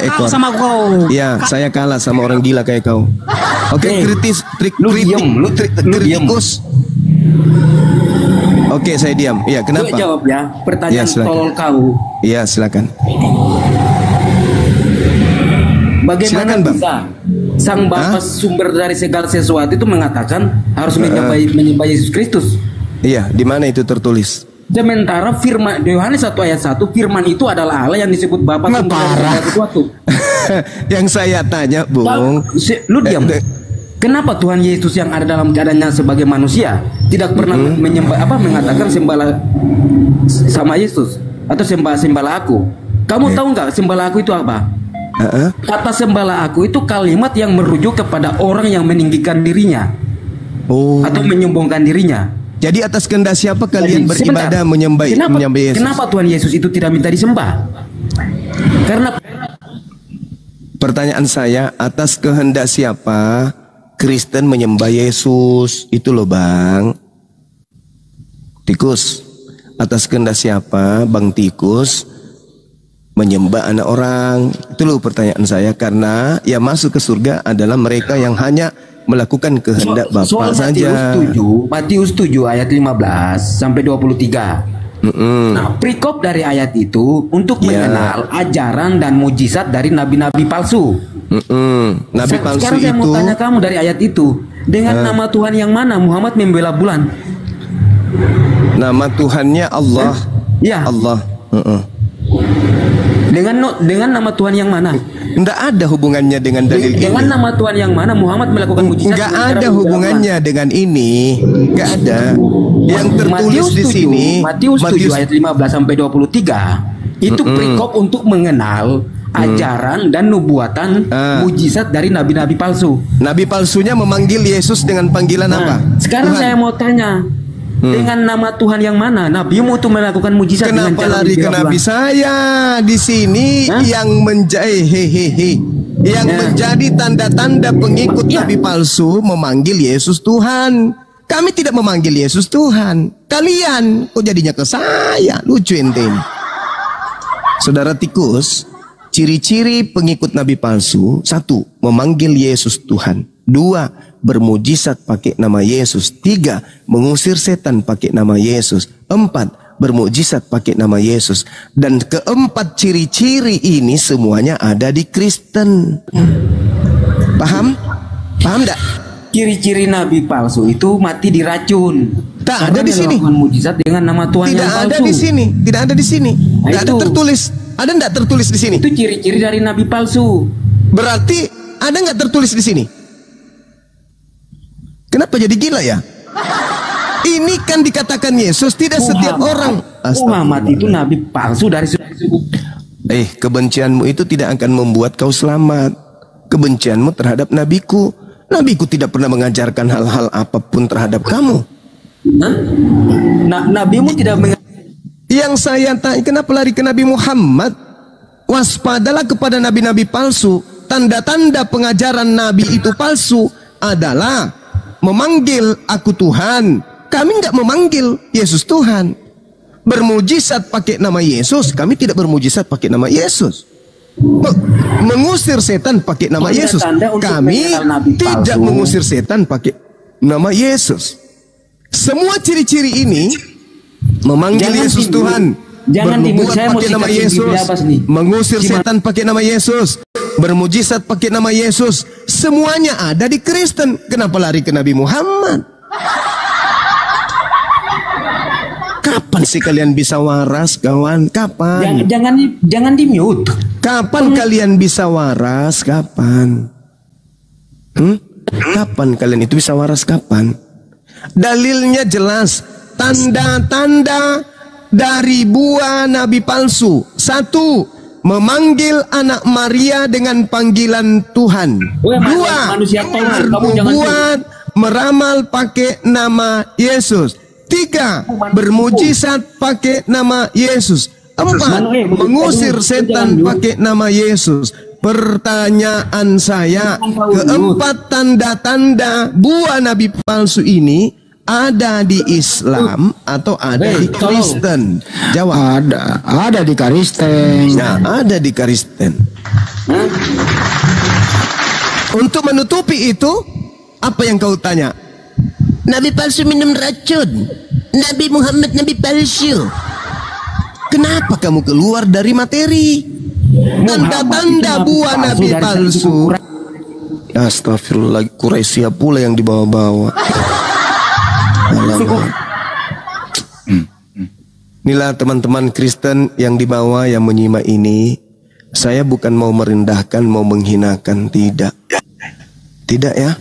ekor. Sama kau. Ya, saya kalah sama orang gila kayak kau. Oke, kritikus. Oke, saya diam. Iya, kenapa? Lu jawab ya, pertanyaan tolol kau. Iya, silakan. Bagaimana Silakan, Bang. bisa sang Bapa sumber dari segala sesuatu itu mengatakan harus menyembah Yesus Kristus? Iya, di mana itu tertulis? Sementara firman Yohanes 1 ayat 1, firman itu adalah Allah yang disebut Bapa sumber dari segala sesuatu. Yang saya tanya, Bung. Lu diam. Kenapa Tuhan Yesus yang ada dalam keadaannya sebagai manusia tidak pernah mengatakan sembahlah sama Yesus atau sembahlah aku? Kamu tahu nggak sembahlah aku itu apa? Kata sembahlah aku itu kalimat yang merujuk kepada orang yang meninggikan dirinya atau menyombongkan dirinya. Jadi atas kehendak siapa kalian beribadah menyembah Yesus? Kenapa Tuhan Yesus itu tidak minta disembah? Karena pertanyaan saya, atas kehendak siapa Kristen menyembah Yesus? Itu loh, Bang. Tikus, atas kehendak siapa Bang Tikus menyembah anak orang? Itu loh pertanyaan saya. Karena yang masuk ke surga adalah mereka yang hanya melakukan kehendak Bapa saja. Matius 7 ayat 15 sampai 23. Nah, perikop dari ayat itu untuk mengenal ajaran dan mujizat dari nabi-nabi palsu. Nabi palsu sekarang saya mau tanya kamu dari ayat itu, dengan nama Tuhan yang mana Muhammad membela bulan? Nama Tuhannya Allah. Ya. Allah. Dengan nama Tuhan yang mana? Tidak ada hubungannya dengan dalil ini. Dengan nama Tuhan yang mana Muhammad melakukan mujizat? Enggak ada hubungannya dengan ini. Enggak ada. Yang tertulis di sini Matius 7 ayat 15 sampai 23 itu perikop untuk mengenal ajaran dan nubuatan mujizat dari nabi-nabi palsu. Nabi palsunya memanggil Yesus dengan panggilan apa? Sekarang saya mau tanya, dengan nama Tuhan yang mana nabimu itu melakukan mujizat? Kenapa lari ke nabi saya? Di sini yang menjadi tanda-tanda pengikut nabi palsu memanggil Yesus Tuhan. Kami tidak memanggil Yesus Tuhan. Kalian kok jadinya ke saya? Lucu ente ini. Saudara Tikus, ciri-ciri pengikut nabi palsu: 1. Memanggil Yesus Tuhan. 2. Bermujizat pakai nama Yesus. 3. Mengusir setan pakai nama Yesus. 4. Bermujizat pakai nama Yesus. Dan keempat ciri-ciri ini semuanya ada di Kristen. Paham? Paham enggak? Ciri-ciri nabi palsu itu mati diracun. Tak ada di sini. Mujizat dengan nama Tuhan yang palsu. Tidak ada di sini. Tidak ada di sini. Tidak ada tertulis. Ada enggak tertulis di sini? Itu ciri-ciri dari nabi palsu. Berarti ada enggak tertulis di sini? Kenapa jadi gila ya? Ini kan dikatakan Yesus, tidak setiap orang. Muhammad itu nabi palsu dari suku. Kebencianmu itu tidak akan membuat kau selamat. Kebencianmu terhadap nabiku. Nabiku tidak pernah mengajarkan hal-hal apapun terhadap kamu. Nabimu tidak Yang saya tanya, kenapa lari ke Nabi Muhammad? Waspadalah kepada nabi-nabi palsu. Tanda-tanda pengajaran nabi itu palsu adalah memanggil aku Tuhan. Kami enggak memanggil Yesus Tuhan. Bermujizat pakai nama Yesus. Kami tidak bermujizat pakai nama Yesus. Mengusir setan pakai nama Yesus. Kami tidak mengusir setan pakai nama Yesus. Semua ciri-ciri ini memanggil Yesus Tuhan, bernubuat pakai nama Yesus, mengusir setan pakai nama Yesus, bermujizat pakai nama Yesus. Semuanya ada di Kristen. Kenapa lari ke Nabi Muhammad? Kapan sih kalian bisa waras, kawan? Kapan? Jangan di mute. Kapan kalian bisa waras? Kapan? Kapan kalian itu bisa waras? Kapan? Dalilnya jelas. Tanda-tanda dari buah nabi palsu. 1. Memanggil anak Maria dengan panggilan Tuhan. 2. Berbuat meramal pakai nama Yesus. 3. Bermujizat pakai nama Yesus. 4. Mengusir setan pakai nama Yesus. Pertanyaan saya, keempat tanda-tanda buah nabi palsu ini ada di Islam atau ada di Kristen? Jawab. Ada di Kristen. Nah, ada di Kristen. Untuk menutupi itu, apa yang kau tanya? Nabi palsu minum racun. Nabi Muhammad nabi palsu. Kenapa kamu keluar dari materi? Tanda-tanda buah nabi palsu. Astagfirullah, Quraisy pula yang dibawa-bawa. Inilah teman-teman Kristen yang dibawa, yang menyimak ini. Saya bukan mau merendahkan, mau menghinakan, tidak. Tidak ya.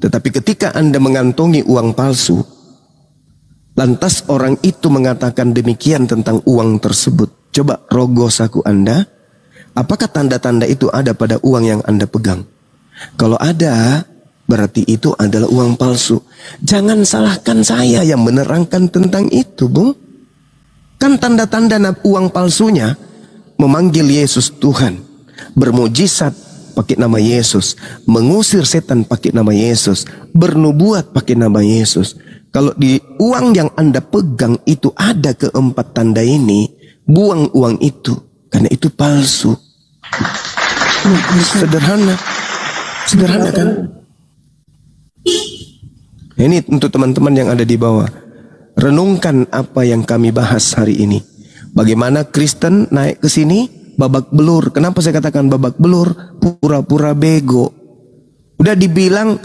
Tetapi ketika Anda mengantongi uang palsu, lantas orang itu mengatakan demikian tentang uang tersebut. Coba rogoh saku Anda, apakah tanda-tanda itu ada pada uang yang Anda pegang? Kalau ada, berarti itu adalah uang palsu. Jangan salahkan saya yang menerangkan tentang itu, Bung. Kan tanda-tanda uang palsunya memanggil Yesus Tuhan, bermujizat pakai nama Yesus, mengusir setan pakai nama Yesus, bernubuat pakai nama Yesus. Kalau di uang yang Anda pegang itu ada keempat tanda ini, buang uang itu, karena itu palsu. Sederhana. Sederhana kan? Ini untuk teman-teman yang ada di bawah. Renungkan apa yang kami bahas hari ini. Bagaimana Kristen naik ke sini babak belur. Kenapa saya katakan babak belur? Pura-pura bego. Udah dibilang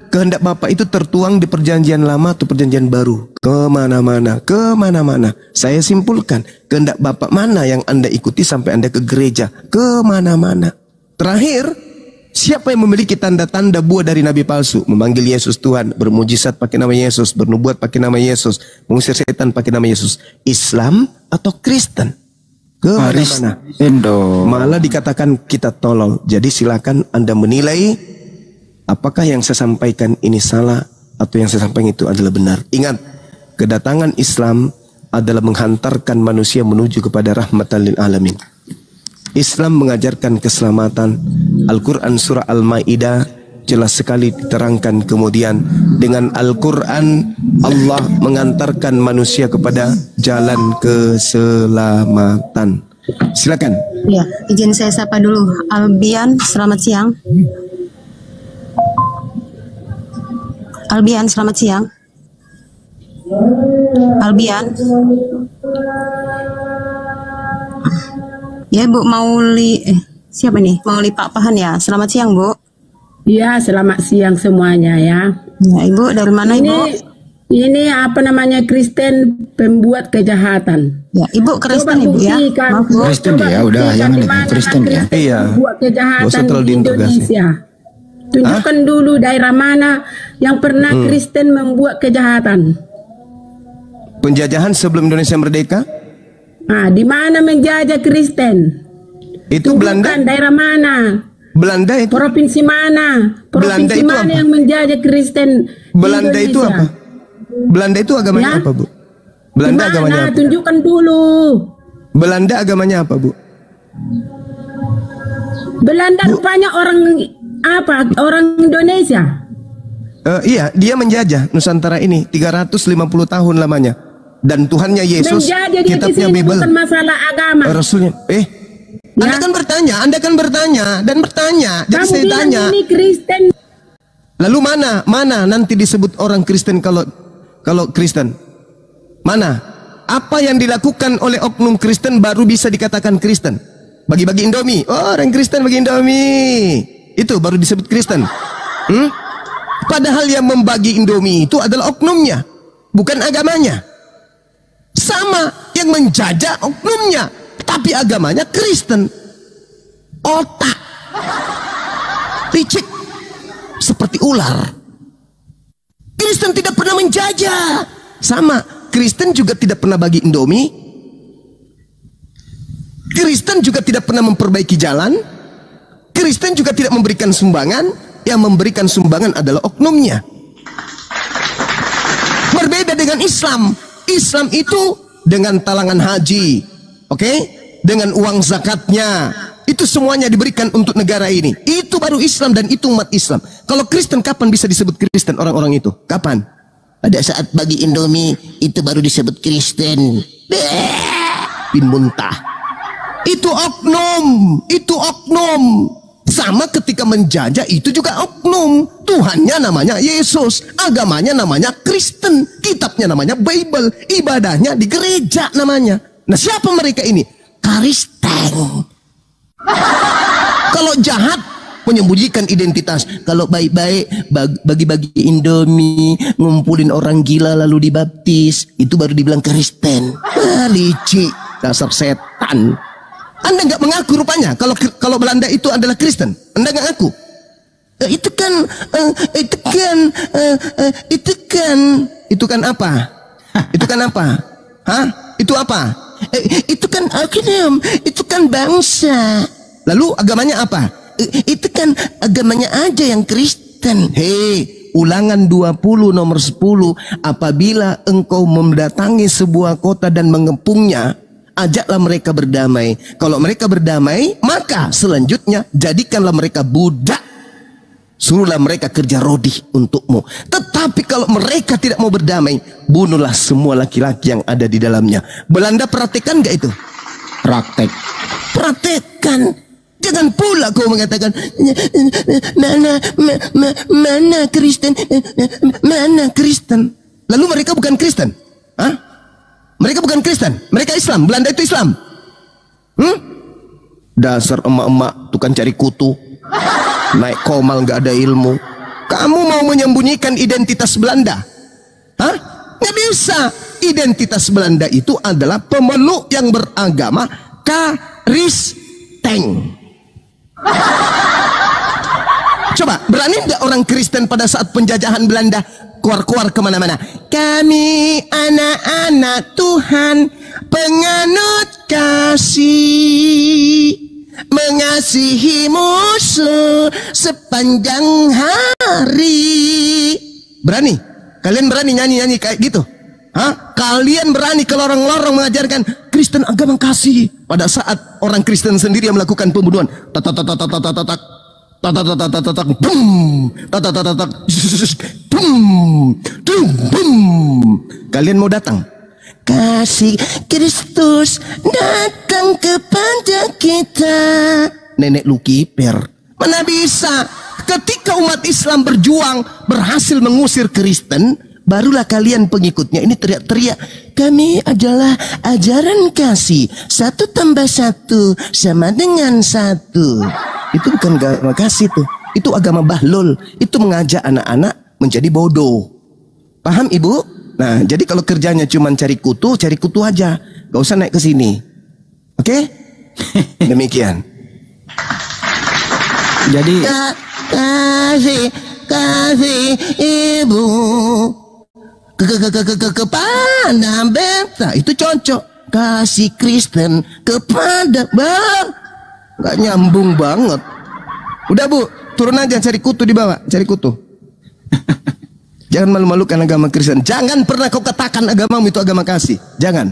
kehendak Bapa itu tertuang di perjanjian lama atau perjanjian baru. Kemana-mana, kemana-mana. Saya simpulkan, kehendak Bapa mana yang Anda ikuti sampai Anda ke gereja? Kemana-mana. Terakhir, siapa yang memiliki tanda-tanda buah dari nabi palsu? Memanggil Yesus Tuhan, bermujizat pakai nama Yesus, bernubuat pakai nama Yesus, mengusir setan pakai nama Yesus. Islam atau Kristen? Kemana-mana. Malah dikatakan kita tolol. Jadi silakan Anda menilai apakah yang saya sampaikan ini salah atau yang saya sampaikan itu adalah benar. Ingat, kedatangan Islam adalah menghantarkan manusia menuju kepada rahmatan lil alamin. Islam mengajarkan keselamatan. Al-Quran surah Al-Ma'idah jelas sekali diterangkan. Kemudian dengan Al-Quran Allah mengantarkan manusia kepada jalan keselamatan. Silakan. Ya, izin saya sapa dulu. Albian, selamat siang. Albian, selamat siang. Albian. Ya, Bu Mauli, siapa nih? Mauli Pak Pahan ya. Selamat siang, Bu. Iya, selamat siang semuanya ya. Ya, Ibu dari mana, Ibu? Ini apa namanya, Kristen pembuat kejahatan. Ya, Ibu Kristen, Ibu ya. Maaf, Bu. Kristen ya, udah jangan itu Kristen ya. Iya. Buat kejahatan di Indonesia. Tunjukkan dulu daerah mana yang pernah Kristen membuat kejahatan. Penjajahan sebelum Indonesia merdeka? Nah, di mana menjajah Kristen? Itu Belanda. Daerah mana? Belanda itu. Provinsi mana? Provinsi mana yang menjajah Kristen? Belanda itu apa? Belanda itu agamanya apa, Bu? Belanda agamanya apa? Tunjukkan dulu. Belanda agamanya apa, Bu? Belanda rupanya orang apa? Orang Indonesia. Iya, dia menjajah Nusantara ini 350 tahun lamanya. Dan Tuhannya Yesus, kitabnya Bible, bukan masalah agama. Rasulnya, Anda kan bertanya, dan bertanya. Jadi saya tanya. Ini Kristen. Lalu mana nanti disebut orang Kristen kalau Kristen? Mana? Apa yang dilakukan oleh oknum Kristen baru bisa dikatakan Kristen? Bagi-bagi Indomie. Oh, orang Kristen bagi Indomie. Itu baru disebut Kristen. Padahal yang membagi Indomie itu adalah oknumnya, bukan agamanya. Sama yang menjajah oknumnya, tapi agamanya Kristen. Otak licik seperti ular. Kristen tidak pernah menjajah. Sama, Kristen juga tidak pernah bagi Indomie. Kristen juga tidak pernah memperbaiki jalan. Kristen juga tidak memberikan sumbangan. Yang memberikan sumbangan adalah oknumnya. Berbeda dengan Islam. Islam itu dengan talangan haji, dengan uang zakatnya, itu semuanya diberikan untuk negara ini. Itu baru Islam dan itu umat Islam. Kalau Kristen kapan bisa disebut Kristen orang-orang itu? Kapan? Pada saat bagi Indomie itu baru disebut Kristen. Bin muntah. Itu oknum, Sama ketika menjajah itu juga oknum. Tuhannya namanya Yesus, agamanya namanya Kristen, kitabnya namanya Bible, ibadahnya di gereja namanya. Nah, siapa mereka ini? Kristen. Kalau jahat, menyembunyikan identitas. Kalau baik-baik, bagi-bagi Indomie, ngumpulin orang gila lalu dibaptis, itu baru dibilang Kristen. Licik, dasar setan. Anda nggak mengaku rupanya kalau Belanda itu adalah Kristen. Anda nggak ngaku. Itu kan apa? Itu kan apa? Hah? Itu apa? Itu kan agama, itu kan bangsa. Lalu agamanya apa? Itu kan agamanya aja yang Kristen. Hei, Ulangan 20 nomor 10, apabila engkau mendatangi sebuah kota dan mengepungnya, ajaklah mereka berdamai. Kalau mereka berdamai, maka selanjutnya jadikanlah mereka budak. Suruhlah mereka kerja rodih untukmu. Tetapi kalau mereka tidak mau berdamai, bunuhlah semua laki-laki yang ada di dalamnya. Belanda praktekkan gak itu? Praktek. Praktekkan. Jangan pula kau mengatakan mana Kristen, mana Kristen. Lalu mereka bukan Kristen? Hah? Mereka bukan Kristen, mereka Islam. Belanda itu Islam. Dasar emak-emak tukang cari kutu, naik komal nggak ada ilmu. Kamu mau menyembunyikan identitas Belanda? Hah? Nggak bisa. Identitas Belanda itu adalah pemeluk yang beragama Kristen. Coba, berani nggak orang Kristen pada saat penjajahan Belanda keluar-keluar kemana-mana? Kami anak-anak Tuhan, penganut kasih, mengasihi musuh sepanjang hari. Berani? Kalian berani nyanyi-nyanyi kayak gitu? Hah? Kalian berani ke lorong-lorong mengajarkan Kristen agama kasih pada saat orang Kristen sendiri yang melakukan pembunuhan? Kalian mau datang? Kasih Kristus datang kepada kita. Nenek lu kiper. Mana bisa? Ketika umat Islam berjuang berhasil mengusir Kristen, barulah kalian pengikutnya ini teriak-teriak, kami adalah ajaran kasih, 1 tambah 1 sama dengan 1. Itu bukan agama kasih tuh, itu agama bahlul. Itu mengajak anak-anak menjadi bodoh. Paham ibu? Nah, jadi kalau kerjanya cuma cari kutu aja, gak usah naik ke sini. Oke? Demikian. Jadi kasih ibu kepada beta itu cocok. Kasih Kristen kepada bang, nggak nyambung banget. Udah bu, turun aja cari kutu di bawah, cari kutu. Jangan malu-malukan agama Kristen. Jangan pernah kau katakan agamamu itu agama kasih. Jangan.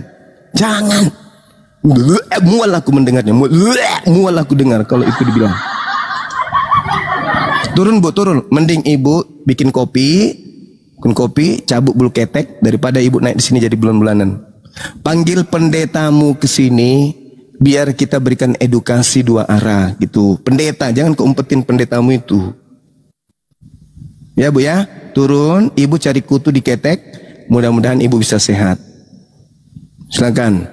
Mual aku mendengarnya. Mual aku dengar kalau itu dibilang. Turun bu, turun. Mending ibu bikin kopi, cabut bulu ketek daripada ibu naik di sini jadi bulan-bulanan. Panggil pendetamu ke sini biar kita berikan edukasi 2 arah gitu. Pendeta, jangan keumpetin pendetamu itu. Ya bu ya, turun, ibu cari kutu di ketek, mudah-mudahan ibu bisa sehat. Silakan.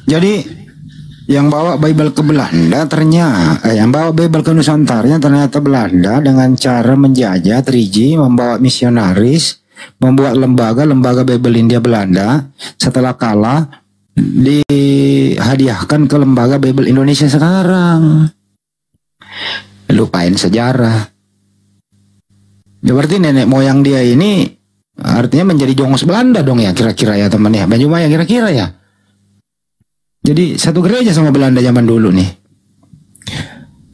Jadi yang bawa Bible ke Belanda ternyata, yang bawa Bible ke Nusantara ternyata Belanda dengan cara menjajah 3G, membawa misionaris, membuat lembaga Bible India Belanda. Setelah kalah dihadiahkan ke lembaga Bible Indonesia sekarang. Lupain sejarah. Ya berarti nenek moyang dia ini artinya menjadi jongos Belanda dong ya kira-kira ya teman ya. Banyumaya kira-kira ya. Jadi satu gereja sama Belanda zaman dulu nih.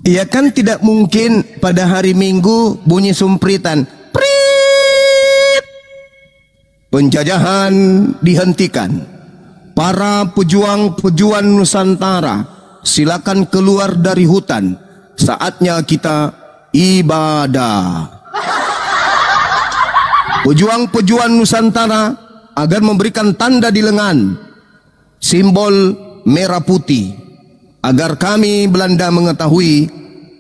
Iya kan tidak mungkin pada hari Minggu bunyi sumpritan. Prit! Penjajahan dihentikan. Para pejuang-pejuang Nusantara, silakan keluar dari hutan. Saatnya kita ibadah. Pejuang-pejuang Nusantara agar memberikan tanda di lengan, simbol merah putih, agar kami Belanda mengetahui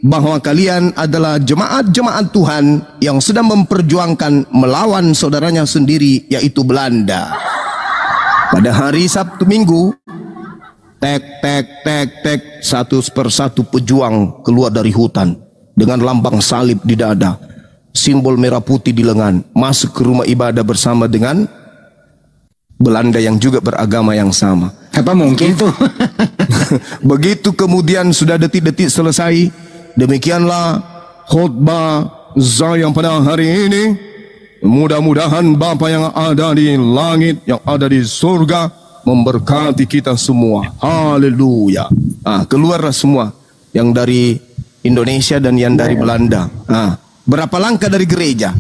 bahwa kalian adalah jemaat-jemaat Tuhan yang sedang memperjuangkan melawan saudaranya sendiri, yaitu Belanda. Pada hari Sabtu Minggu, tek, satu persatu pejuang keluar dari hutan dengan lambang salib di dada, simbol merah putih di lengan, masuk ke rumah ibadah bersama dengan Belanda yang juga beragama yang sama. Apa mungkin itu? Begitu kemudian sudah detik-detik selesai, demikianlah khutbah saya pada hari ini. Mudah-mudahan Bapa yang ada di langit, yang ada di surga, memberkati kita semua. Haleluya. Keluarlah semua yang dari Indonesia dan yang dari Belanda. Berapa langkah dari gereja,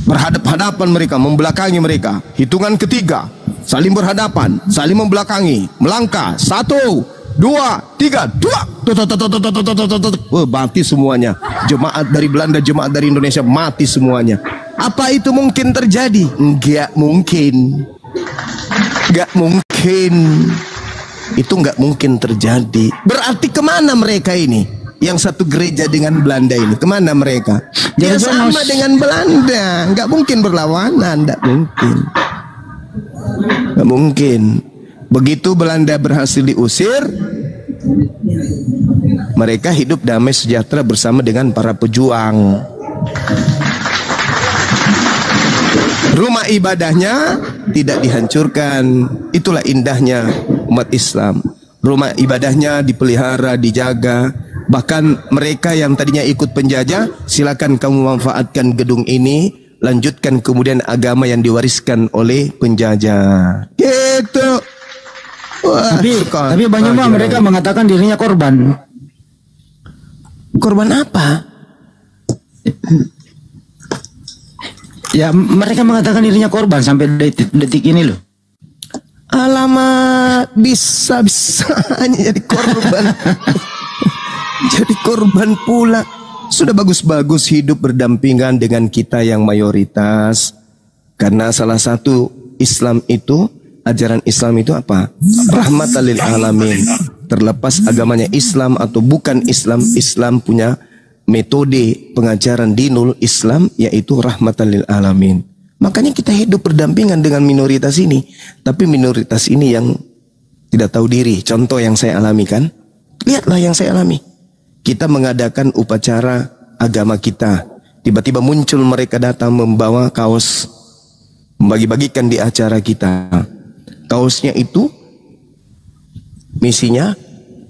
berhadap-hadapan mereka, membelakangi mereka. Hitungan ketiga, saling berhadapan, saling membelakangi, melangkah. 1, 2, 3, 2. Mati semuanya. Jemaat dari Belanda, jemaat dari Indonesia mati semuanya. Apa itu mungkin terjadi? Enggak mungkin. Enggak mungkin. Itu enggak mungkin terjadi. Berarti kemana mereka ini? Yang satu gereja dengan Belanda ini, kemana mereka? Dia sama dengan Belanda, nggak mungkin berlawanan, nggak mungkin, nggak mungkin. Begitu Belanda berhasil diusir, mereka hidup damai sejahtera bersama dengan para pejuang. Rumah ibadahnya tidak dihancurkan. Itulah indahnya umat Islam. Rumah ibadahnya dipelihara, dijaga. Bahkan mereka yang tadinya ikut penjajah, silakan kamu manfaatkan gedung ini, lanjutkan kemudian agama yang diwariskan oleh penjajah. Gitu. Wah, tapi banyak mereka mengatakan dirinya korban. Korban apa? Ya, mereka mengatakan dirinya korban sampai detik ini loh. Alamak, bisa-bisanya jadi korban. Jadi korban pula. Sudah bagus-bagus hidup berdampingan dengan kita yang mayoritas. Karena salah satu Islam itu, ajaran Islam itu apa? Rahmatan lil alamin. Terlepas agamanya Islam atau bukan Islam, Islam punya metode pengajaran dinul Islam, yaitu rahmatan lil alamin. Makanya kita hidup berdampingan dengan minoritas ini. Tapi minoritas ini yang tidak tahu diri. Contoh yang saya alami kan. Lihatlah yang saya alami. Kita mengadakan upacara agama kita. Tiba-tiba muncul mereka datang membawa kaos. Membagi-bagikan di acara kita. Kaosnya itu misinya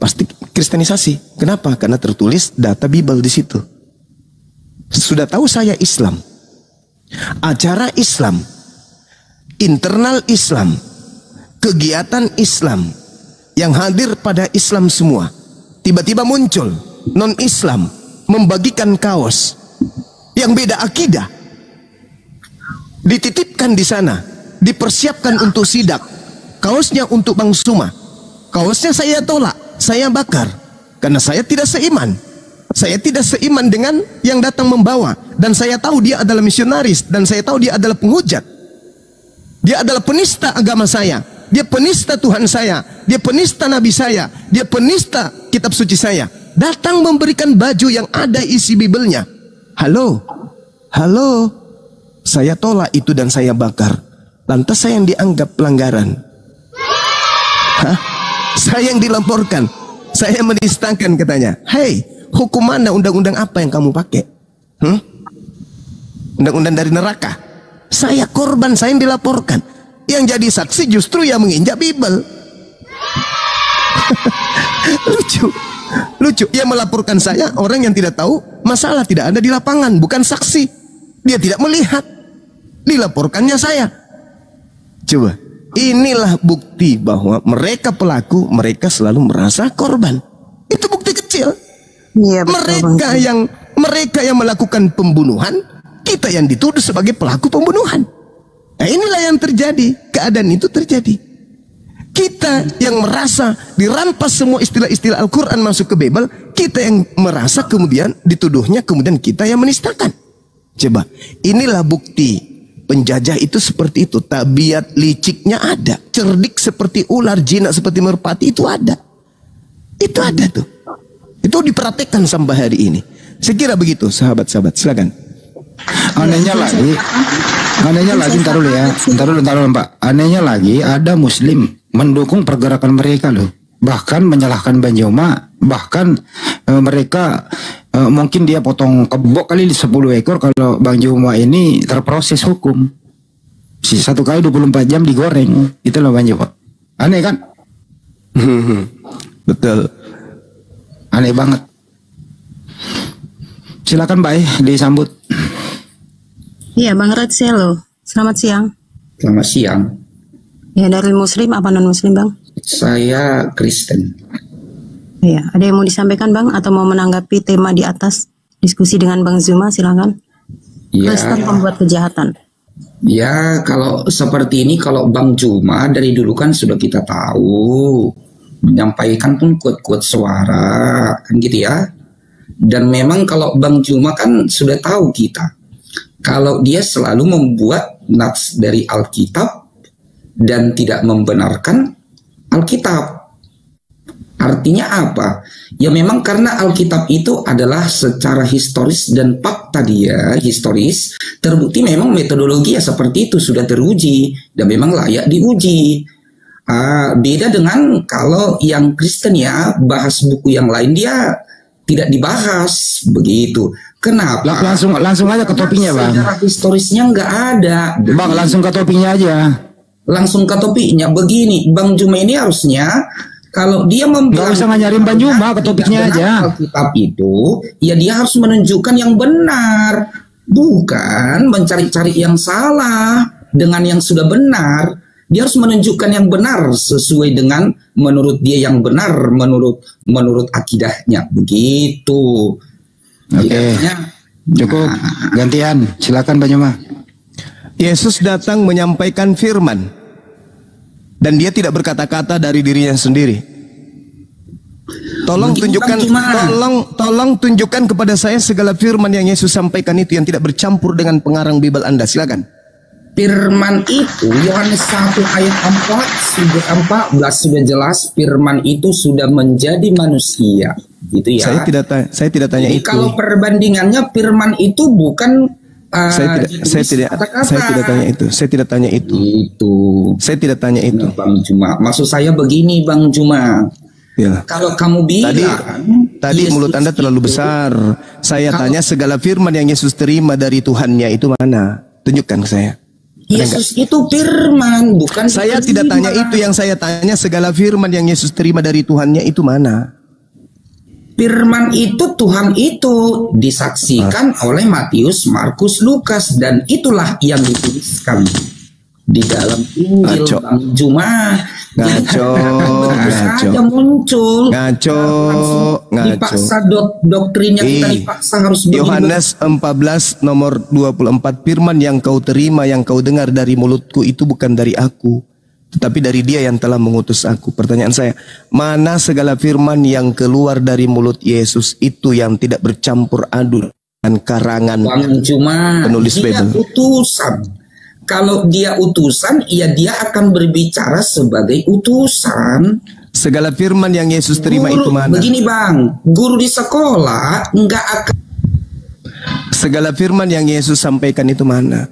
pasti kristenisasi. Kenapa? Karena tertulis data Bible di situ. Sudah tahu saya Islam. Acara Islam, internal Islam, kegiatan Islam, yang hadir pada Islam semua. Tiba-tiba muncul non-Islam membagikan kaos yang beda akidah, dititipkan di sana, dipersiapkan untuk sidak. Kaosnya untuk Bang Suma, kaosnya saya tolak, saya bakar, karena saya tidak seiman. Saya tidak seiman dengan yang datang membawa. Dan saya tahu dia adalah misionaris. Dan saya tahu dia adalah penghujat. Dia adalah penista agama saya. Dia penista Tuhan saya. Dia penista Nabi saya. Dia penista kitab suci saya. Datang memberikan baju yang ada isi Bibelnya. Halo, halo. Saya tolak itu dan saya bakar. Lantas saya yang dianggap pelanggaran. Hah? Saya yang dilaporkan. Saya menistakan katanya. Hei, hukum mana, undang-undang apa yang kamu pakai? Undang-undang dari neraka. Saya korban, saya yang dilaporkan. Yang jadi saksi justru yang menginjak Bible. Lucu. Yang melaporkan saya orang yang tidak tahu masalah, tidak ada di lapangan, bukan saksi. Dia tidak melihat. Dilaporkannya saya. Coba, inilah bukti bahwa mereka pelaku, mereka selalu merasa korban. Itu bukti kecil. Iya, betul, mereka yang melakukan pembunuhan, kita yang dituduh sebagai pelaku pembunuhan. Nah, inilah yang terjadi. Keadaan itu terjadi. Kita yang merasa dirampas semua istilah-istilah Al-Quran masuk ke Bible, kita yang merasa kemudian dituduhnya, kemudian kita yang menistakan. Coba, inilah bukti penjajah itu seperti itu. Tabiat liciknya ada, cerdik seperti ular, jinak seperti merpati, itu ada. Itu ada tuh. Itu diperhatikan sampai hari ini. Saya kira begitu, sahabat-sahabat. Silakan. Anehnya lagi, ntar dulu Pak. Anehnya lagi ada Muslim mendukung pergerakan mereka loh. bahkan menyalahkan Bang Juma, bahkan mereka mungkin dia potong kebok kali 10 ekor kalau Bang Juma ini terproses hukum. Si 1 kali 24 jam digoreng, itu loh Bang Juma. Aneh kan? Betul. Aneh banget. Silakan Mbak disambut. Iya, Bang Red Selo. Selamat siang. Selamat siang. Ya, dari Muslim apa non-Muslim, Bang? Saya Kristen. Iya, ada yang mau disampaikan, Bang? Atau mau menanggapi tema di atas? Diskusi dengan Bang Zuma, silakan. Ya. Kristen pembuat kejahatan. Ya, kalau seperti ini, kalau Bang Juma dari dulu kan sudah kita tahu. Menyampaikan pun kuat-kuat suara, kan gitu ya. Dan memang kalau Bang Juma kan sudah tahu kita. Kalau dia selalu membuat nats dari Alkitab dan tidak membenarkan Alkitab. Artinya apa? Ya memang karena Alkitab itu adalah secara historis dan fakta dia historis terbukti memang metodologi seperti itu sudah teruji dan memang layak diuji. Beda dengan kalau yang Kristen ya bahas buku yang lain dia tidak dibahas begitu. Kenapa? Langsung aja ke topiknya Bang. Sejarah historisnya nggak ada. Bang langsung ke topiknya aja. Langsung ke topiknya begini, Bang Juma ini harusnya kalau dia nggak usah nyarin Bang Juma, ke topiknya aja. Alkitab itu, ya dia harus menunjukkan yang benar, bukan mencari-cari yang salah dengan yang sudah benar. Dia harus menunjukkan yang benar sesuai dengan menurut dia yang benar, menurut akidahnya begitu. Oke. Cukup. Gantian, silakan Bang Juma. Yesus datang menyampaikan firman dan dia tidak berkata-kata dari dirinya sendiri. Tolong tunjukkan kepada saya segala firman yang Yesus sampaikan itu yang tidak bercampur dengan pengarang Bible Anda. Silakan. Firman itu Yohanes 1 ayat 4 sudah jelas firman itu sudah menjadi manusia, gitu ya. Saya tidak tanya itu. Kalau perbandingannya firman itu bukan saya tidak tanya itu. Saya tidak tanya itu. Saya tidak tanya itu. Nah, Bang Juma, maksud saya begini Bang Juma. Ya. Kalau kamu bilang tadi mulut Anda terlalu besar. Saya tanya segala firman yang Yesus terima dari Tuhannya itu mana? Tunjukkan ke saya. Yesus itu firman, bukan. Saya tidak tanya itu, yang saya tanya segala firman yang Yesus terima dari Tuhannya itu mana? Firman itu Tuhan itu disaksikan oleh Matius, Markus, Lukas, dan itulah yang dituliskan di dalam Injil Bang Juma. Ngaco. Muncul. Ngaco. Dipaksa doktrinnya kita dipaksa harus begini. Yohanes 14 nomor 24, firman yang kau terima, yang kau dengar dari mulutku itu bukan dari aku, tetapi dari Dia yang telah mengutus aku. Pertanyaan saya, mana segala firman yang keluar dari mulut Yesus itu yang tidak bercampur aduk dengan karangan penulis Bible? Utusan. Kalau dia utusan, ya dia akan berbicara sebagai utusan. Segala firman yang Yesus terima itu mana? Begini Bang, guru di sekolah nggak akan. Segala firman yang Yesus sampaikan itu mana?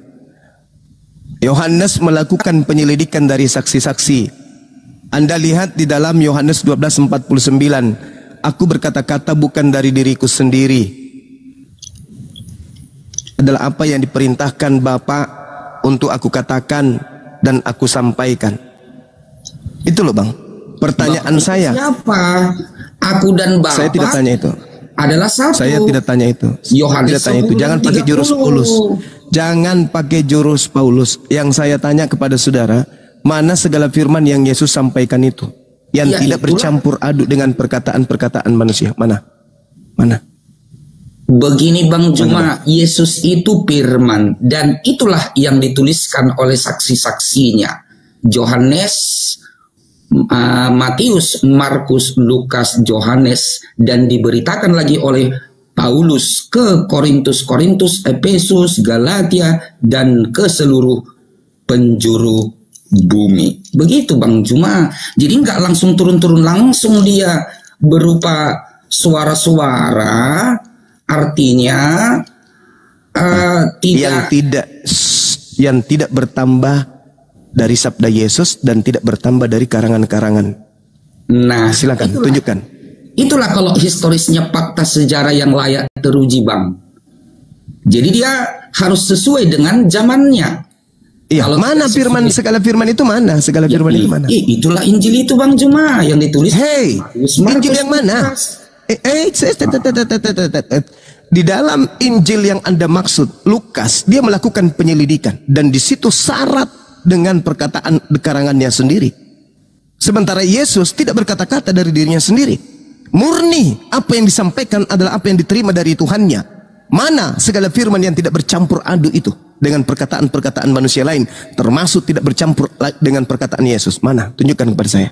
Yohanes melakukan penyelidikan dari saksi-saksi. Anda lihat di dalam Yohanes 12:49, aku berkata-kata bukan dari diriku sendiri, adalah apa yang diperintahkan Bapa untuk aku katakan dan aku sampaikan. Itu loh Bang. Pertanyaan saya. Siapa? Aku dan Bapak. Saya tidak tanya itu. Adalah satu. Saya tidak tanya itu. Yohanes tidak tanya itu. Jangan pakai jurus Paulus. Jangan pakai jurus Paulus. Yang saya tanya kepada saudara, mana segala firman yang Yesus sampaikan itu yang tidak bercampur aduk dengan perkataan-perkataan manusia? Mana? Begini Bang Juma, Yesus itu firman dan itulah yang dituliskan oleh saksi-saksinya. Yohanes, Matius, Markus, Lukas, Yohanes, dan diberitakan lagi oleh Paulus ke Korintus, Efesus, Galatia, dan ke seluruh penjuru bumi. Begitu Bang Juma. Jadi nggak langsung turun-turun, langsung dia berupa suara-suara. Artinya yang tidak bertambah dari sabda Yesus dan tidak bertambah dari karangan-karangan. Nah, silakan tunjukkan. Itulah kalau historisnya fakta sejarah yang layak teruji, Bang. Jadi dia harus sesuai dengan zamannya. Iya, kalau mana firman, segala firman itu mana? Segala firman itu mana? Itulah Injil itu, Bang Juma, yang ditulis. Hey, Injil yang mana? Di dalam Injil yang Anda maksud, Lukas, dia melakukan penyelidikan. Dan di situ syarat dengan perkataan karangannya sendiri. Sementara Yesus tidak berkata-kata dari dirinya sendiri. Murni, apa yang disampaikan adalah apa yang diterima dari Tuhannya. Mana segala firman yang tidak bercampur aduk itu dengan perkataan-perkataan manusia lain, termasuk tidak bercampur dengan perkataan Yesus? Mana? Tunjukkan kepada saya.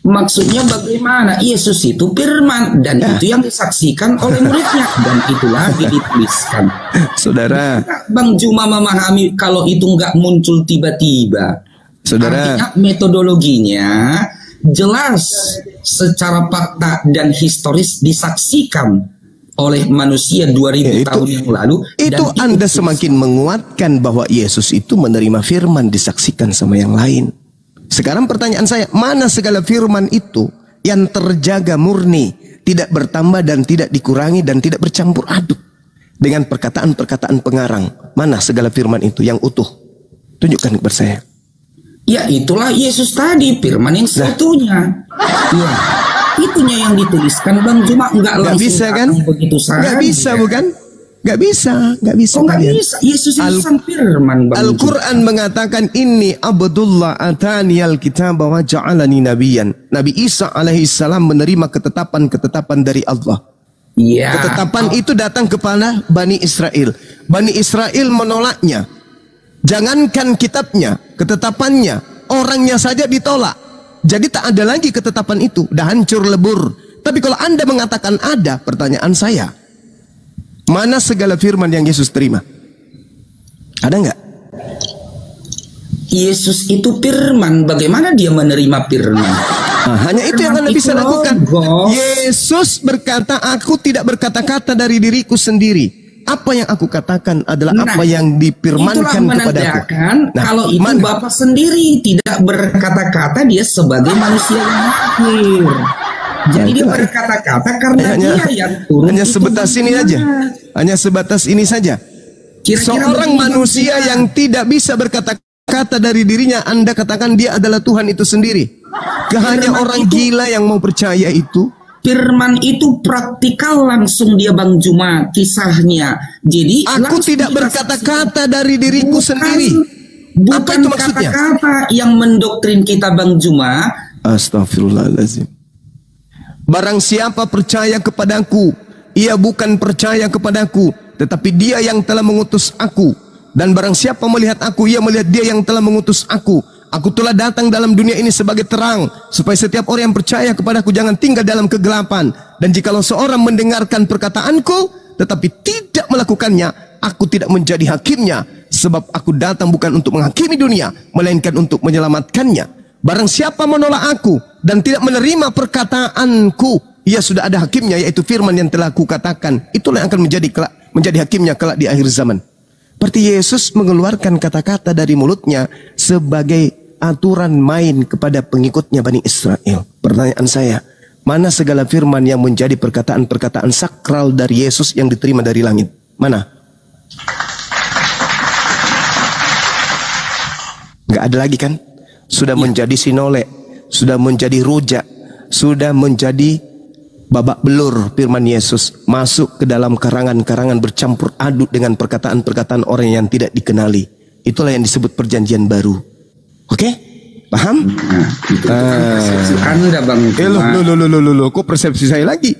Maksudnya bagaimana? Yesus itu firman, dan itu yang disaksikan oleh muridnya, dan itulah dituliskan. Saudara, Bang Juma memahami kalau itu nggak muncul tiba-tiba. Saudara, artinya metodologinya jelas secara fakta dan historis disaksikan oleh manusia 2000 tahun yang lalu. Itu Anda semakin menguatkan bahwa Yesus itu menerima firman disaksikan sama yang lain. Sekarang pertanyaan saya, mana segala firman itu yang terjaga murni, tidak bertambah dan tidak dikurangi dan tidak bercampur aduk dengan perkataan-perkataan pengarang? Mana segala firman itu yang utuh? Tunjukkan kepada saya. Ya, itulah Yesus tadi, firman yang satunya. Ya, itunya yang dituliskan, Bang. Cuma nggak bisa kan? Begitu saja. Nggak bisa, bukan? Nggak bisa. Oh, nggak bisa. Yesus itu firman, Bang. Al-Quran mengatakan, Inni Abdullah atani al-kitab wa ja'alani nabiyan. Nabi Isa alaihissalam menerima ketetapan-ketetapan dari Allah. Ya. Ketetapan itu datang kepada Bani Israel. Bani Israel menolaknya. Jangankan kitabnya, ketetapannya, orangnya saja ditolak. Jadi tak ada lagi ketetapan itu, dah hancur lebur. Tapi kalau Anda mengatakan ada, pertanyaan saya, mana segala firman yang Yesus terima? Ada nggak? Yesus itu firman, bagaimana dia menerima firman? Nah, hanya itu yang Anda bisa lakukan. Yesus berkata, aku tidak berkata-kata dari diriku sendiri. Apa yang aku katakan adalah apa yang difirmankan kepadaku. Kalau itu Bapa sendiri tidak berkata-kata, dia sebagai manusia yang akhir. Jadi dia berkata-kata karena dia yang turun. Hanya sebatas ini aja. Hanya sebatas ini saja. Seorang manusia yang tidak bisa berkata-kata dari dirinya, Anda katakan dia adalah Tuhan itu sendiri. Hanya orang gila yang mau percaya itu. Firman itu praktikal langsung dia, Bang Juma, kisahnya. Jadi aku tidak berkata-kata dari diriku sendiri. Bukan kata-kata yang mendoktrin kita, Bang Juma. Astagfirullahaladzim. Barang siapa percaya kepadaku, ia bukan percaya kepadaku, tetapi dia yang telah mengutus aku. Dan barang siapa melihat aku, ia melihat dia yang telah mengutus aku. Aku telah datang dalam dunia ini sebagai terang, supaya setiap orang yang percaya kepadaku jangan tinggal dalam kegelapan. Dan jikalau seorang mendengarkan perkataanku, tetapi tidak melakukannya, aku tidak menjadi hakimnya. Sebab aku datang bukan untuk menghakimi dunia, melainkan untuk menyelamatkannya. Barang siapa menolak aku dan tidak menerima perkataanku, ia sudah ada hakimnya, yaitu firman yang telah aku katakan. Itulah yang akan menjadi hakimnya kelak di akhir zaman. Seperti Yesus mengeluarkan kata-kata dari mulutnya sebagai aturan main kepada pengikutnya Bani Israel. Pertanyaan saya, mana segala firman yang menjadi perkataan-perkataan sakral dari Yesus yang diterima dari langit? Mana? Nggak ada lagi kan? Sudah menjadi sinole, sudah menjadi rujak, sudah menjadi babak belur firman Yesus, masuk ke dalam karangan-karangan bercampur aduk dengan perkataan-perkataan orang yang tidak dikenali. Itulah yang disebut perjanjian baru. Oke? Paham? Nah, itu kan persepsi Anda, Bang. Kok persepsi saya lagi?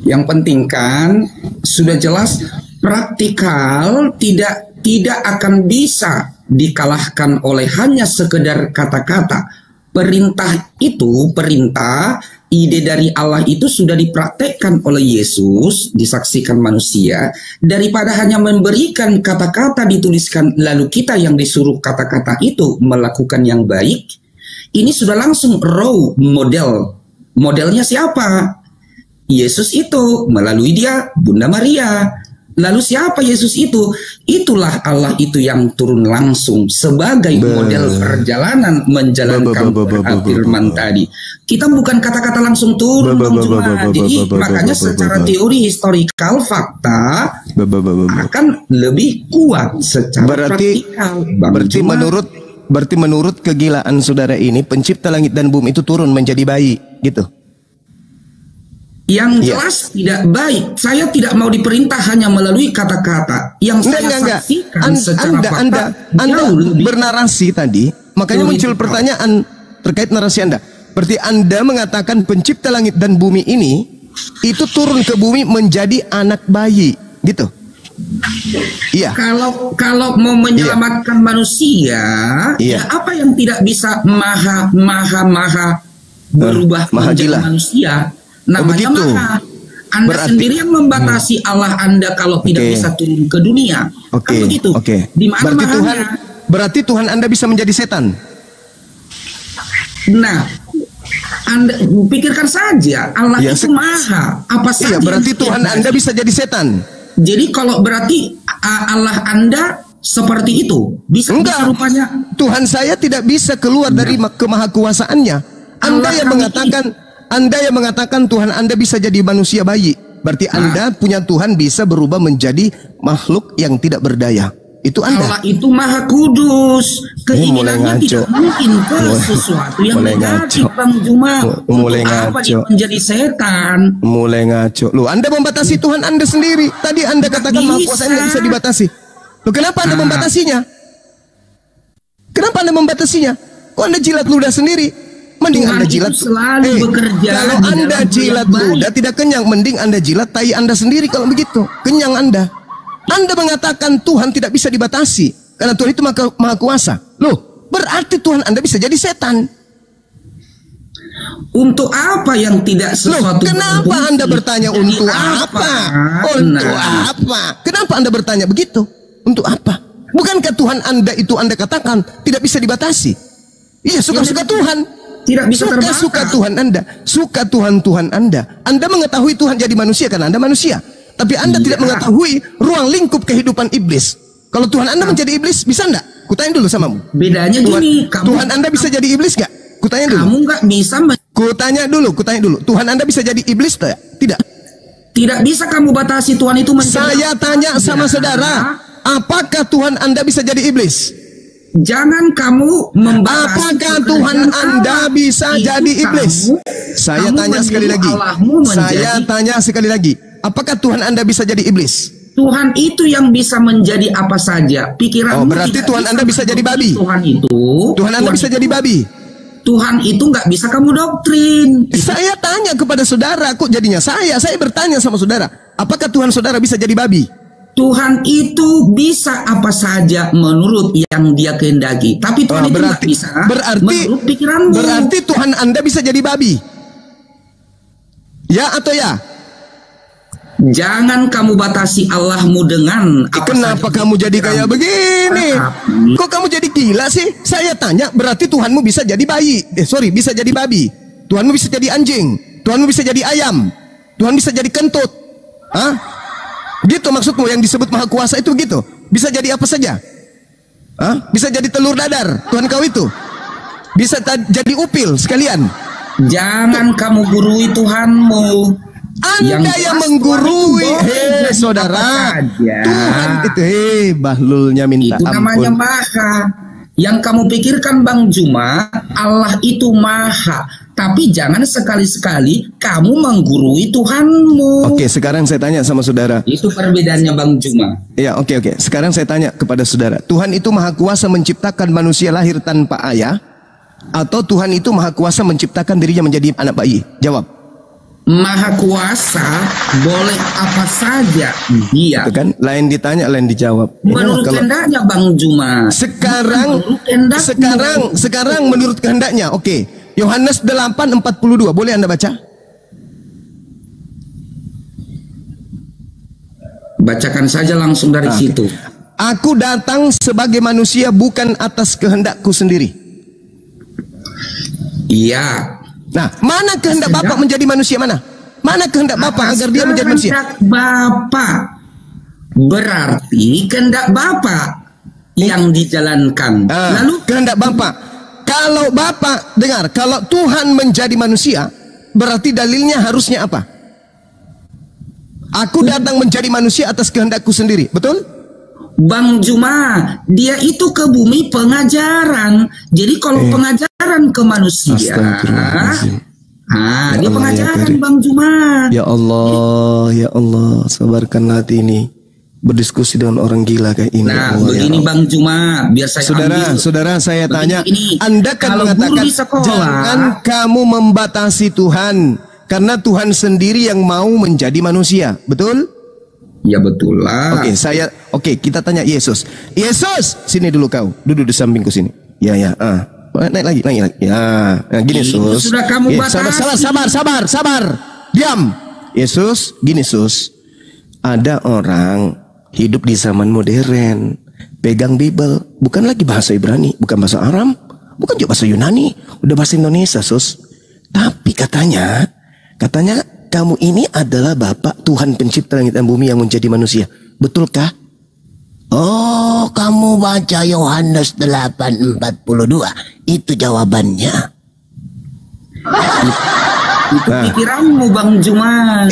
Yang penting kan sudah jelas praktikal, tidak akan bisa dikalahkan oleh hanya sekedar kata-kata. Perintah, ide dari Allah itu sudah dipraktekkan oleh Yesus, disaksikan manusia, daripada hanya memberikan kata-kata dituliskan lalu kita yang disuruh kata-kata itu melakukan yang baik. Ini sudah langsung raw model. Modelnya siapa? Yesus itu, melalui dia Bunda Maria. Lalu siapa Yesus itu? Itulah Allah itu yang turun langsung sebagai model perjalanan menjalankan firman tadi. Kita bukan kata-kata langsung turun, Bang Juma. Jadi makanya secara teori historikal fakta akan lebih kuat secara praktikal. Berarti menurut kegilaan saudara ini, pencipta langit dan bumi itu turun menjadi bayi, gitu. Yang jelas tidak baik. Saya tidak mau diperintah hanya melalui kata-kata. Yang saya saksikan secara fakta Anda bernarasi tadi, makanya muncul pertanyaan terkait narasi Anda. Berarti Anda mengatakan pencipta langit dan bumi ini itu turun ke bumi menjadi anak bayi, gitu. Iya. Kalau mau menyelamatkan manusia, ya apa yang tidak bisa maha berubah menjadi manusia? Namanya maha. Anda sendiri yang membatasi Allah Anda kalau tidak bisa turun ke dunia. Kan begitu. Di mana berarti Tuhan Anda bisa menjadi setan. Nah, Anda pikirkan saja, Allah itu maha. Apa saja. Berarti Tuhan Anda bisa jadi setan. Jadi kalau berarti Allah Anda seperti itu, bisa rupanya. Tuhan saya tidak bisa keluar dari kemahakuasaannya. Anda yang mengatakan Tuhan Anda bisa jadi manusia bayi. Berarti Anda punya Tuhan bisa berubah menjadi makhluk yang tidak berdaya. Itu Anda. Allah itu maha kudus. Keinginannya tidak mungkin ke sesuatu yang negatif, Bang Juma. Mulai ngaco. Menjadi setan. Mulai ngaco. Loh, Anda membatasi Tuhan Anda sendiri. Tadi Anda katakan maha kuasa tidak bisa dibatasi. Loh, kenapa Anda membatasinya? Kenapa Anda membatasinya? Kok Anda jilat ludah sendiri? Mending Tuhan Anda jilat selalu bekerja. Kalau Anda jilat ludah tidak kenyang, mending Anda jilat tai Anda sendiri kalau begitu. Kenyang Anda. Anda mengatakan Tuhan tidak bisa dibatasi karena Tuhan itu maha kuasa. Loh, berarti Tuhan Anda bisa jadi setan. Untuk apa yang tidak sesuatu? Kenapa Anda bertanya untuk apa? Untuk apa? Kenapa Anda bertanya begitu? Untuk apa? Bukankah Tuhan Anda itu Anda katakan tidak bisa dibatasi? Iya, suka-suka Tuhan. Tidak bisa terbakar. Suka Tuhan Anda, suka Tuhan Anda. Anda mengetahui Tuhan jadi manusia karena Anda manusia. Tapi Anda tidak mengetahui ruang lingkup kehidupan iblis. Kalau Tuhan Anda menjadi iblis, bisa enggak? Kutanya dulu samamu. Bedanya gini, Tuhan Anda bisa jadi iblis enggak? Kutanya dulu. Kamu enggak bisa. Kutanya dulu. Tuhan Anda bisa jadi iblis tidak? Tidak bisa kamu batasi Tuhan itu menjadi. Saya tanya sama saudara, apakah Tuhan Anda bisa jadi iblis? Jangan kamu membatasi. Apakah Tuhan Anda bisa jadi iblis? Saya tanya sekali lagi. Saya tanya sekali lagi. Apakah Tuhan Anda bisa jadi iblis? Tuhan itu yang bisa menjadi apa saja. Pikiranmu berarti Tuhan Anda bisa jadi babi. Tuhan Anda bisa jadi babi. Tuhan itu nggak bisa kamu doktrin. Saya tanya kepada saudara, kok jadinya saya bertanya sama saudara, apakah Tuhan saudara bisa jadi babi? Tuhan itu bisa apa saja menurut yang Dia kehendaki. Tapi Tuhan itu nggak bisa menurut pikiranmu. Berarti Tuhan Anda bisa jadi babi. Ya atau ya? Jangan kamu batasi Allahmu dengan apa kenapa saja kamu jadi kayak begini? Kok kamu jadi gila sih? Saya tanya, berarti Tuhanmu bisa jadi bayi. Bisa jadi babi. Tuhanmu bisa jadi anjing. Tuhanmu bisa jadi ayam. Tuhan bisa jadi kentut. Hah? Gitu maksudmu yang disebut maha kuasa itu gitu? Bisa jadi apa saja? Hah? Bisa jadi telur dadar. Tuhan kau itu. Bisa jadi upil sekalian. Jangan kamu gurui Tuhanmu. Anda yang menggurui, saudara. Tuhan itu, bahlulnya minta ampun. Itu namanya maha. Yang kamu pikirkan Bang Juma, Allah itu maha. Tapi jangan sekali-sekali kamu menggurui Tuhanmu. Oke, sekarang saya tanya sama saudara. Itu perbedaannya Bang Juma. Ya, oke. Sekarang saya tanya kepada saudara. Tuhan itu maha kuasa menciptakan manusia lahir tanpa ayah, atau Tuhan itu maha kuasa menciptakan dirinya menjadi anak bayi? Jawab. Maha kuasa boleh apa saja Dia. Itu kan, lain ditanya, lain dijawab. Menurut kehendaknya Bang Juma. Sekarang menurut kehendaknya. Oke. Yohanes 8:42 boleh Anda baca? Bacakan saja langsung dari situ. Aku datang sebagai manusia bukan atas kehendakku sendiri. Iya. Nah, mana kehendak Bapak menjadi manusia mana? Mana kehendak Bapak agar dia menjadi manusia? Bapak. Berarti kehendak Bapa yang dijalankan. Lalu kehendak Bapa. Kalau Bapa dengar, kalau Tuhan menjadi manusia, berarti dalilnya harusnya apa? Aku datang menjadi manusia atas kehendakku sendiri, betul? Bang Juma, dia itu ke bumi pengajaran. Jadi kalau pengajaran ke manusia, dia pengajaran Bang Juma. Ya Allah, sabarkanlah hati ini. Berdiskusi dengan orang gila kayak ini. Nah, begini Bang Juma, biar saya Saudara, saya tanya, begini, Anda kan mengatakan jangan kamu membatasi Tuhan, karena Tuhan sendiri yang mau menjadi manusia, betul? Ya betul lah. Oke, kita tanya Yesus. Yesus, sini dulu kau, duduk di sampingku sini. Ya, naik lagi. Ya, gini Yesus. Sudah kamu batasi. Sabar. Diam. Yesus, gini Yesus. Ada orang hidup di zaman modern, pegang Bible, bukan lagi bahasa Ibrani, bukan bahasa Aram, bukan juga bahasa Yunani, udah bahasa Indonesia, Sus. Tapi katanya kamu ini adalah Bapak Tuhan pencipta langit dan bumi yang menjadi manusia. Betulkah? Oh, kamu baca Yohanes 8:42. Itu jawabannya. Itu pikiranmu Bang Juma.